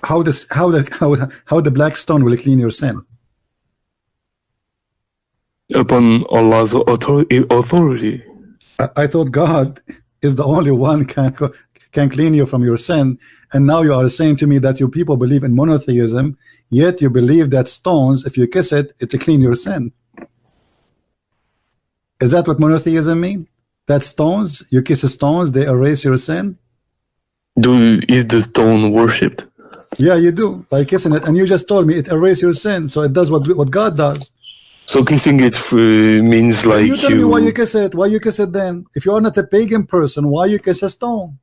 How the black stone will clean your sin? Upon Allah's authority. I thought God is the only one can clean you from your sin, and now you are saying to me that you people believe in monotheism, yet you believe that stones, if you kiss it, it will clean your sin. Is that what monotheism mean? That stones, you kiss stones, they erase your sin? Is the stone worshipped? Yeah, you do, by kissing it, and you just told me it erases your sin, so it does what God does. So kissing it means like you tell me why you kiss it. Why you kiss it then? If you are not a pagan person, why you kiss a stone?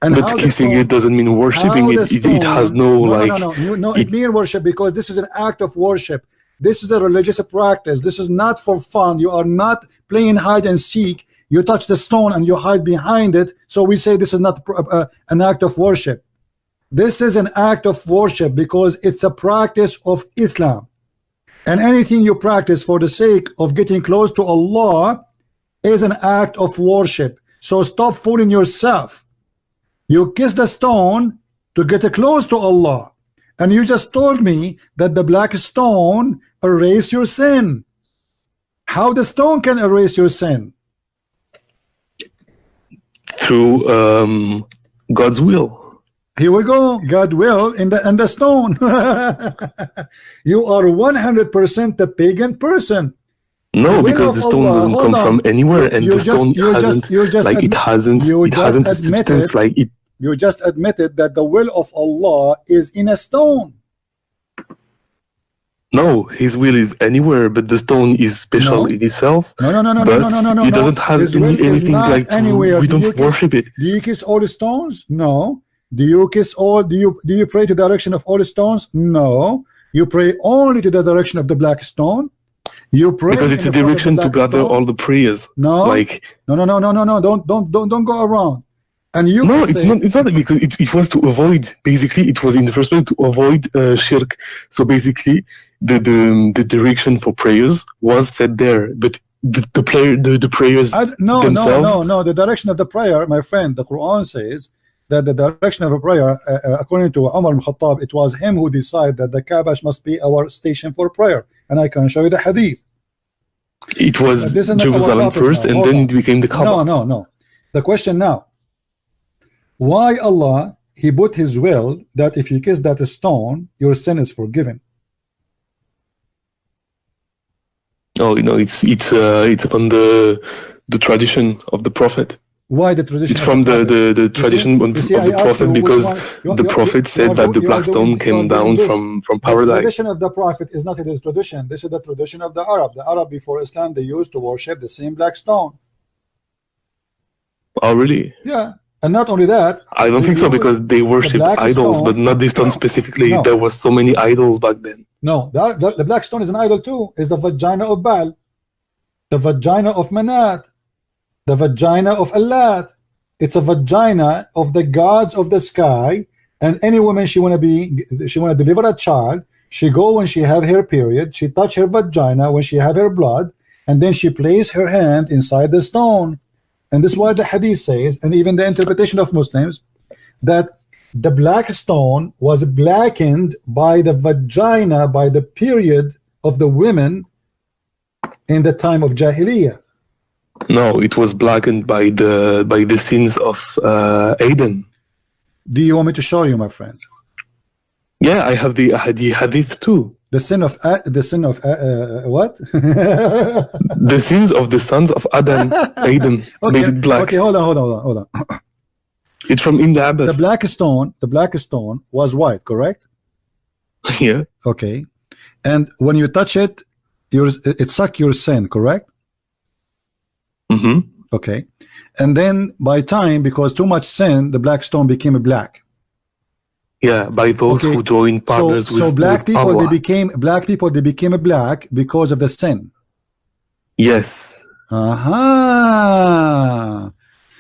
And but kissing it doesn't mean worshipping it. It has no it means worship, because this is an act of worship. This is a religious practice. This is not for fun. You are not playing hide and seek. You touch the stone and you hide behind it. So we say this is not an act of worship. This is an act of worship because it's a practice of Islam. And anything you practice for the sake of getting close to Allah is an act of worship. So stop fooling yourself. You kiss the stone to get close to Allah, and you just told me that the black stone erase your sin. How the stone can erase your sin? Through God's will. Here we go. God will in the stone. You are 100% a pagan person. No, because the stone doesn't come from anywhere, and the stone hasn't a substance like it. You just admitted that the will of Allah is in a stone. No, His will is anywhere, but the stone is special in itself. No. It doesn't have anything like anywhere. We don't worship it. Do you kiss all the stones? No. Do you kiss all? Do you pray to the direction of all the stones? No. You pray only to the direction of the black stone. You pray because it's a direction to gather all the prayers. No. Like no. Don't go around. And you no, it's not because it was to avoid. Basically, it was in the first place to avoid shirk. So basically, the direction for prayers was set there, but the prayers themselves. No. The direction of the prayer, my friend, the Quran says that the direction of a prayer, according to Umar ibn Khattab, it was him who decided that the Kaaba must be our station for prayer, and I can show you the hadith. It was Jerusalem first, and then it became the Kaaba. No. The question now: why Allah He put His will that if you kiss that stone, your sin is forgiven? Oh, it's upon the tradition of the Prophet. Why the tradition? It's from the tradition of the Prophet, because the Prophet said that the black stone came down from paradise. The tradition of the Prophet is not his tradition. This is the tradition of the Arab. The Arab before Islam, they used to worship the same black stone. Oh, really? Yeah. And not only that, I don't think so, because they worshipped idols, but not this stone specifically. No. There was so many idols back then. No, the black stone is an idol too. It's the vagina of Baal, the vagina of Manat, the vagina of Allah. It's a vagina of the gods of the sky. And any woman she wanna deliver a child, she go when she have her period, she touch her vagina when she have her blood, and then she place her hand inside the stone. And this is why the hadith says, and even the interpretation of Muslims, that the black stone was blackened by the vagina, by the period of the women in the time of Jahiliyyah. No, it was blackened by the sins of Adam. Do you want me to show you, my friend? Yeah, I have the hadith too. The sin of what? The sins of the sons of Adam made it black. Okay, hold on. It's from Ibn Abbas. The black stone was white, correct? Yeah. Okay. And when you touch it, it suck your sin, correct? Mm-hmm. Okay. And then by time, because too much sin, the black stone became black. Yeah, by those who joined partners with black people, Allah. they became black because of the sin. Yes. Aha.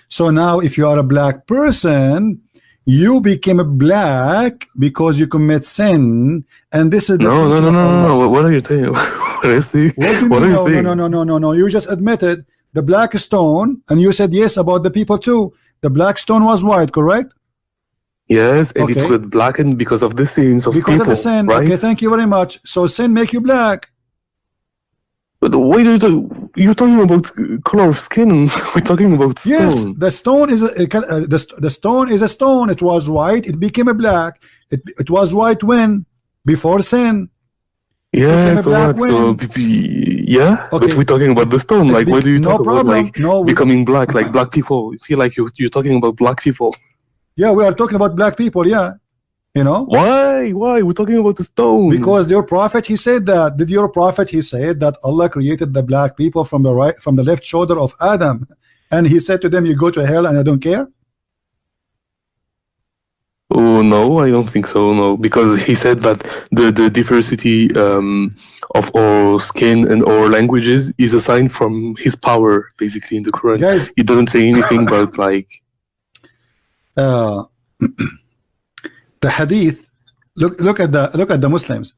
So now, if you are a black person, you became black because you commit sin, and this is the no. What are you saying? What are you saying? No. You just admitted the black stone, and you said yes about the people too. The black stone was white, correct? Yes, and Okay. it got blackened because of the sins of Because people, of the sin. right? Okay, thank you very much. So sin make you black. But why do you're talking about color of skin? We're talking about stone. Yes, the stone is the stone is a stone. It was white. It became a black. It was white when? Before sin. Yeah, so what? So yeah, okay. But we're talking about the stone. Like, why do you talk about like becoming black? Like black people. I feel like you're talking about black people. Yeah, we are talking about black people. Yeah, you know. Why? We're talking about the stone. Because your prophet, he said that. Did your prophet, he said that Allah created the black people from the left shoulder of Adam, and he said to them, "You go to hell, and I don't care." Oh no, I don't think so. No, because he said that the diversity of our skin and our languages is a sign from his power, basically in the Quran. Guys, it doesn't say anything about like the hadith. Look at the Muslims.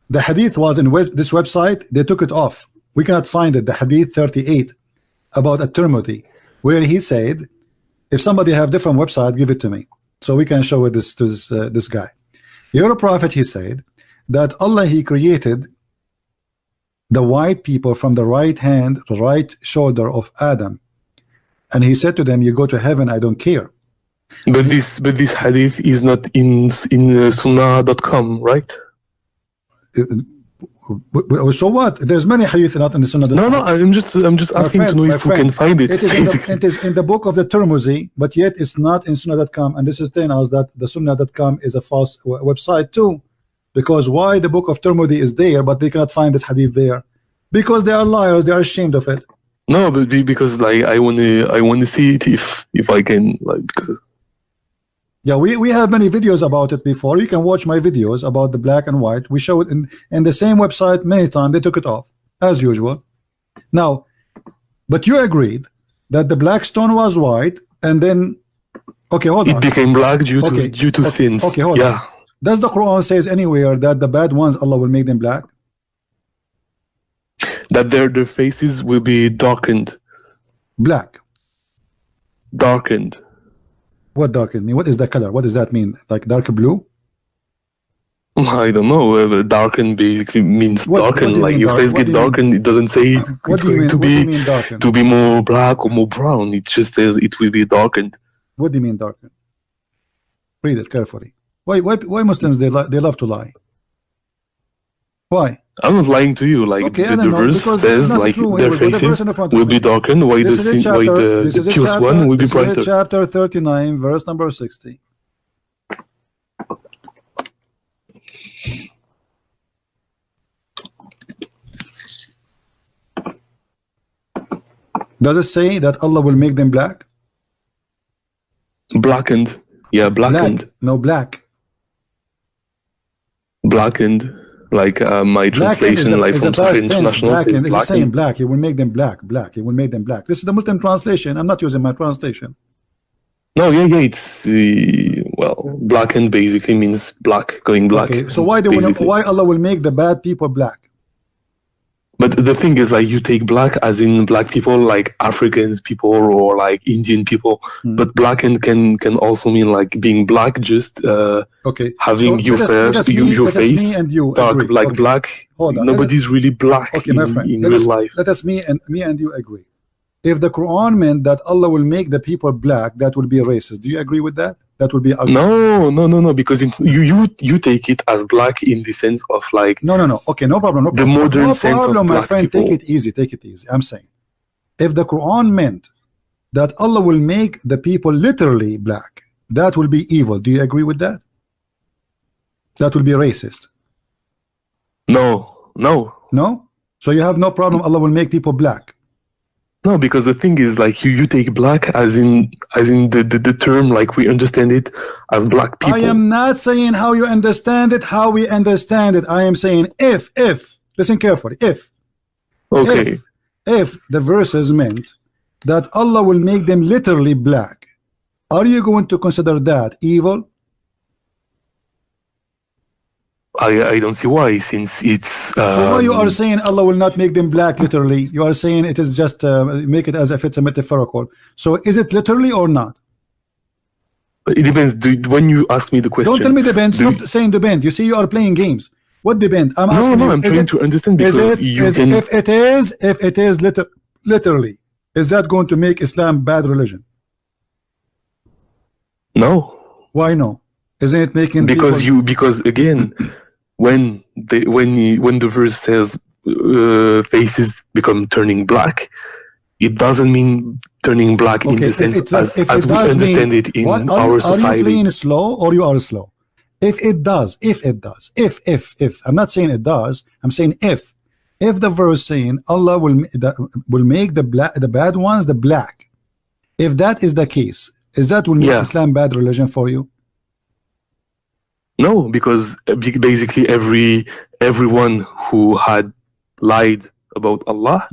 The hadith was in this website. They took it off. We cannot find it. The hadith 38 about at-Tirmidhi, where he said, if somebody have different website, give it to me, so we can show it to this guy. Your prophet, he said that Allah, he created the white people from the right hand, the right shoulder of Adam, and he said to them, you go to heaven, I don't care. But this hadith is not in sunnah.com, right? So what? There's many hadith not in the Sunnah. No, I'm just asking to know if we can find it. It is in the book of the Tirmidhi, but yet it's not in Sunnah.com, and this is telling us that the Sunnah.com is a false website too. Because why the book of Tirmidhi is there, but they cannot find this hadith there? Because they are liars. They are ashamed of it. No, but because like I wanna see it if I can, like. Yeah, we have many videos about it before. You can watch my videos about the black and white. We show it in the same website many times. They took it off as usual. Now, but you agreed that the black stone was white, and then okay, hold on. It became black due to sins. Okay, hold on. Does the Quran says anywhere that the bad ones Allah will make them black? That their faces will be darkened. Black. Darkened. What darkened mean? What is the color? What does that mean? Like dark blue? I don't know. Darken basically means darken. Like your face get darkened. It doesn't say it's going to be more black or more brown. It just says it will be darkened. What do you mean darkened? Read it carefully. Why Muslims they love to lie? Why? I'm not lying to you. Like okay, the verse says, like their faces will be darkened. Why the pure one will be brighter? Chapter 39, verse number 60. Does it say that Allah will make them black? Blackened. Yeah, blackened. Black. No, black. Blackened. Like my translation, like from Sahih International, says it's saying black. He will make them black. Black. He will make them black. This is the Muslim translation. I'm not using my translation. No, yeah, it's well, blackened basically means black, going black. Okay, so why Allah will make the bad people black? But the thing is, like, you take black as in black people, like Africans people or like Indian people. But blackened can also mean like being black, just having your face dark, like black. Nobody's really black in real life. Let us me and you agree. If the Quran meant that Allah will make the people black, that would be racist. Do you agree with that? That would be ugly. No, because you take it as black in the sense of like no. Okay, no problem. The modern sense of black my friend, people. Take it easy. I'm saying, if the Quran meant that Allah will make the people literally black, that will be evil. Do you agree with that? That will be racist. No. So you have no problem Allah will make people black. No, because the thing is, like, you take black as in the term, like we understand it as black people. I am not saying how you understand it, how we understand it. I am saying if listen carefully, if the verses meant that Allah will make them literally black, are you going to consider that evil? I don't see why, since it's so why you are saying Allah will not make them black literally? You are saying it is just make it as if it's a metaphorical. So is it literally or not? It depends. When you ask me the question, don't tell me depends. Stop saying depend. You see, you are playing games. What depend? I'm asking you. I'm trying to understand, because if it is literally, is that going to make Islam bad religion? No. Why no? Isn't it making because again, when the verse says faces become turning black, it doesn't mean turning black in the sense as we understand it in our society. Are you playing slow or you are slow? If it does, I'm not saying it does, I'm saying if the verse saying Allah will make the bad ones the black, if that is the case, is that will make Islam bad religion for you? No, because basically everyone who had lied about Allah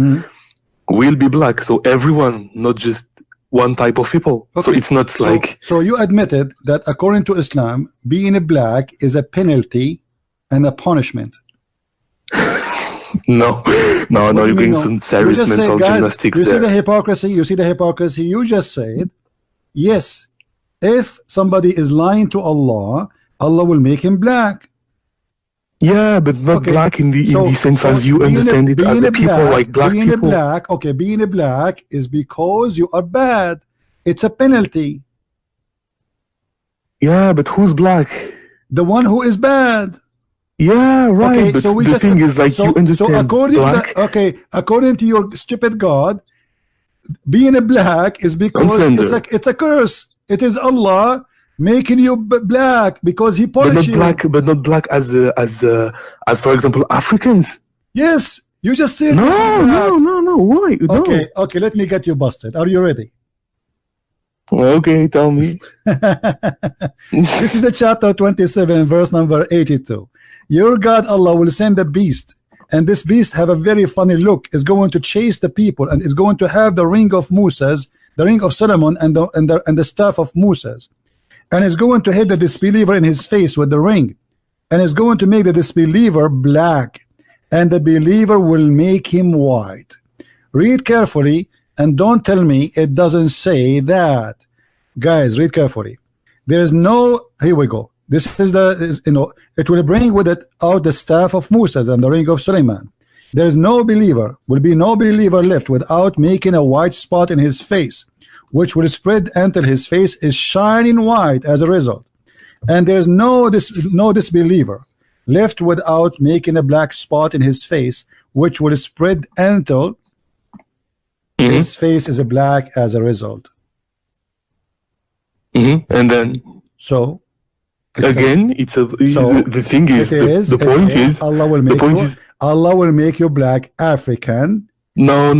will be black. So everyone, not just one type of people. Okay. So it's not like... So you admitted that according to Islam, being a black is a penalty and a punishment. No, you're doing some serious mental gymnastics there. You see the hypocrisy? You just said, yes, if somebody is lying to Allah, Allah will make him black. Yeah, but not black in the sense as you understand it, as a people like black people. Being a black is because you are bad. It's a penalty. Yeah, but who's black? The one who is bad. Yeah, right. Okay, but so the thing is, like, you understand. So according to your stupid God, being a black is because it's a curse. It is Allah making you black because He punished you. But not black as for example Africans. Yes, you just said no. Why? Okay. Let me get you busted. Are you ready? Okay, tell me. This is the chapter 27, verse number 82. Your God Allah will send a beast, and this beast have a very funny look. Is going to chase the people, and is going to have the ring of Moses, the ring of Solomon, and the staff of Moses. And is going to hit the disbeliever in his face with the ring, and is going to make the disbeliever black, and the believer will make him white. Read carefully and don't tell me it doesn't say that. Guys, read carefully. There is no, here we go. This is it will bring with it out the staff of Moses and the ring of Suleiman. There is no believer, will be no believer left without making a white spot in his face, which will spread until his face is shining white as a result. And there is no disbeliever left without making a black spot in his face, which will spread until his face is a black as a result. And then again, the thing is, the point is, Allah will make you black African. No.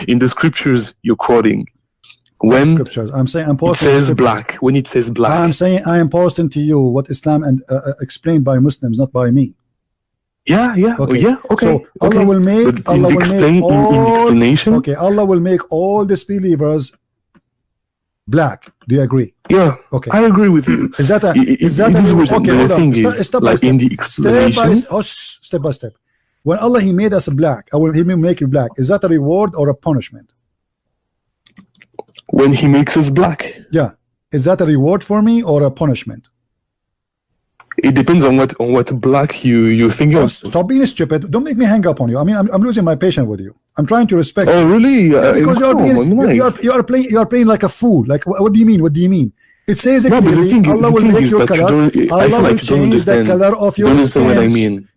In the scriptures you're quoting, when scriptures, I'm saying it says black. When it says black, I'm saying I am posting to you what Islam and explained by Muslims, not by me. Yeah. Okay. So Allah will make in the explanation. Okay, Allah will make all disbelievers black. Do you agree? Yeah. Okay. I agree with you. Is that okay? The thing is, like in the explanation, step by step. When Allah He made us black, He will make you black. Is that a reward or a punishment? When He makes us black. Yeah. Is that a reward for me or a punishment? It depends on what black you think of. Stop being stupid. Don't make me hang up on you. I mean, I'm losing my patience with you. I'm trying to respect. Oh, really? Because you are playing like a fool. Like, what do you mean? What do you mean? It says it clearly. Allah will make your color. Allah will change the color of your skin. What I mean?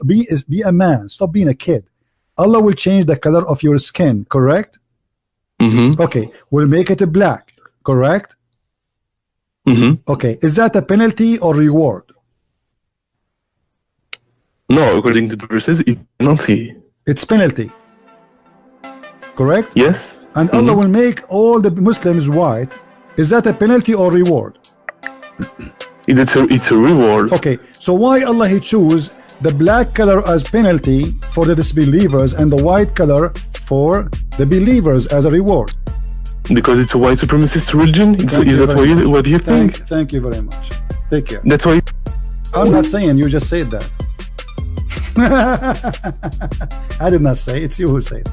Be a man. Stop being a kid. Allah will change the color of your skin. Correct? Okay. We'll make it a black. Correct? Okay, is that a penalty or reward? No, according to the verses, it's penalty. It's penalty. Correct? Yes. And Allah will make all the Muslims white. Is that a penalty or reward? It's a reward. Okay, so why Allah He choose the black color as penalty for the disbelievers and the white color for the believers as a reward? Because it's a white supremacist religion. Is that what you think? Thank you very much. Take care. That's why. I'm not saying, you just said that. I did not say, it's you who said it.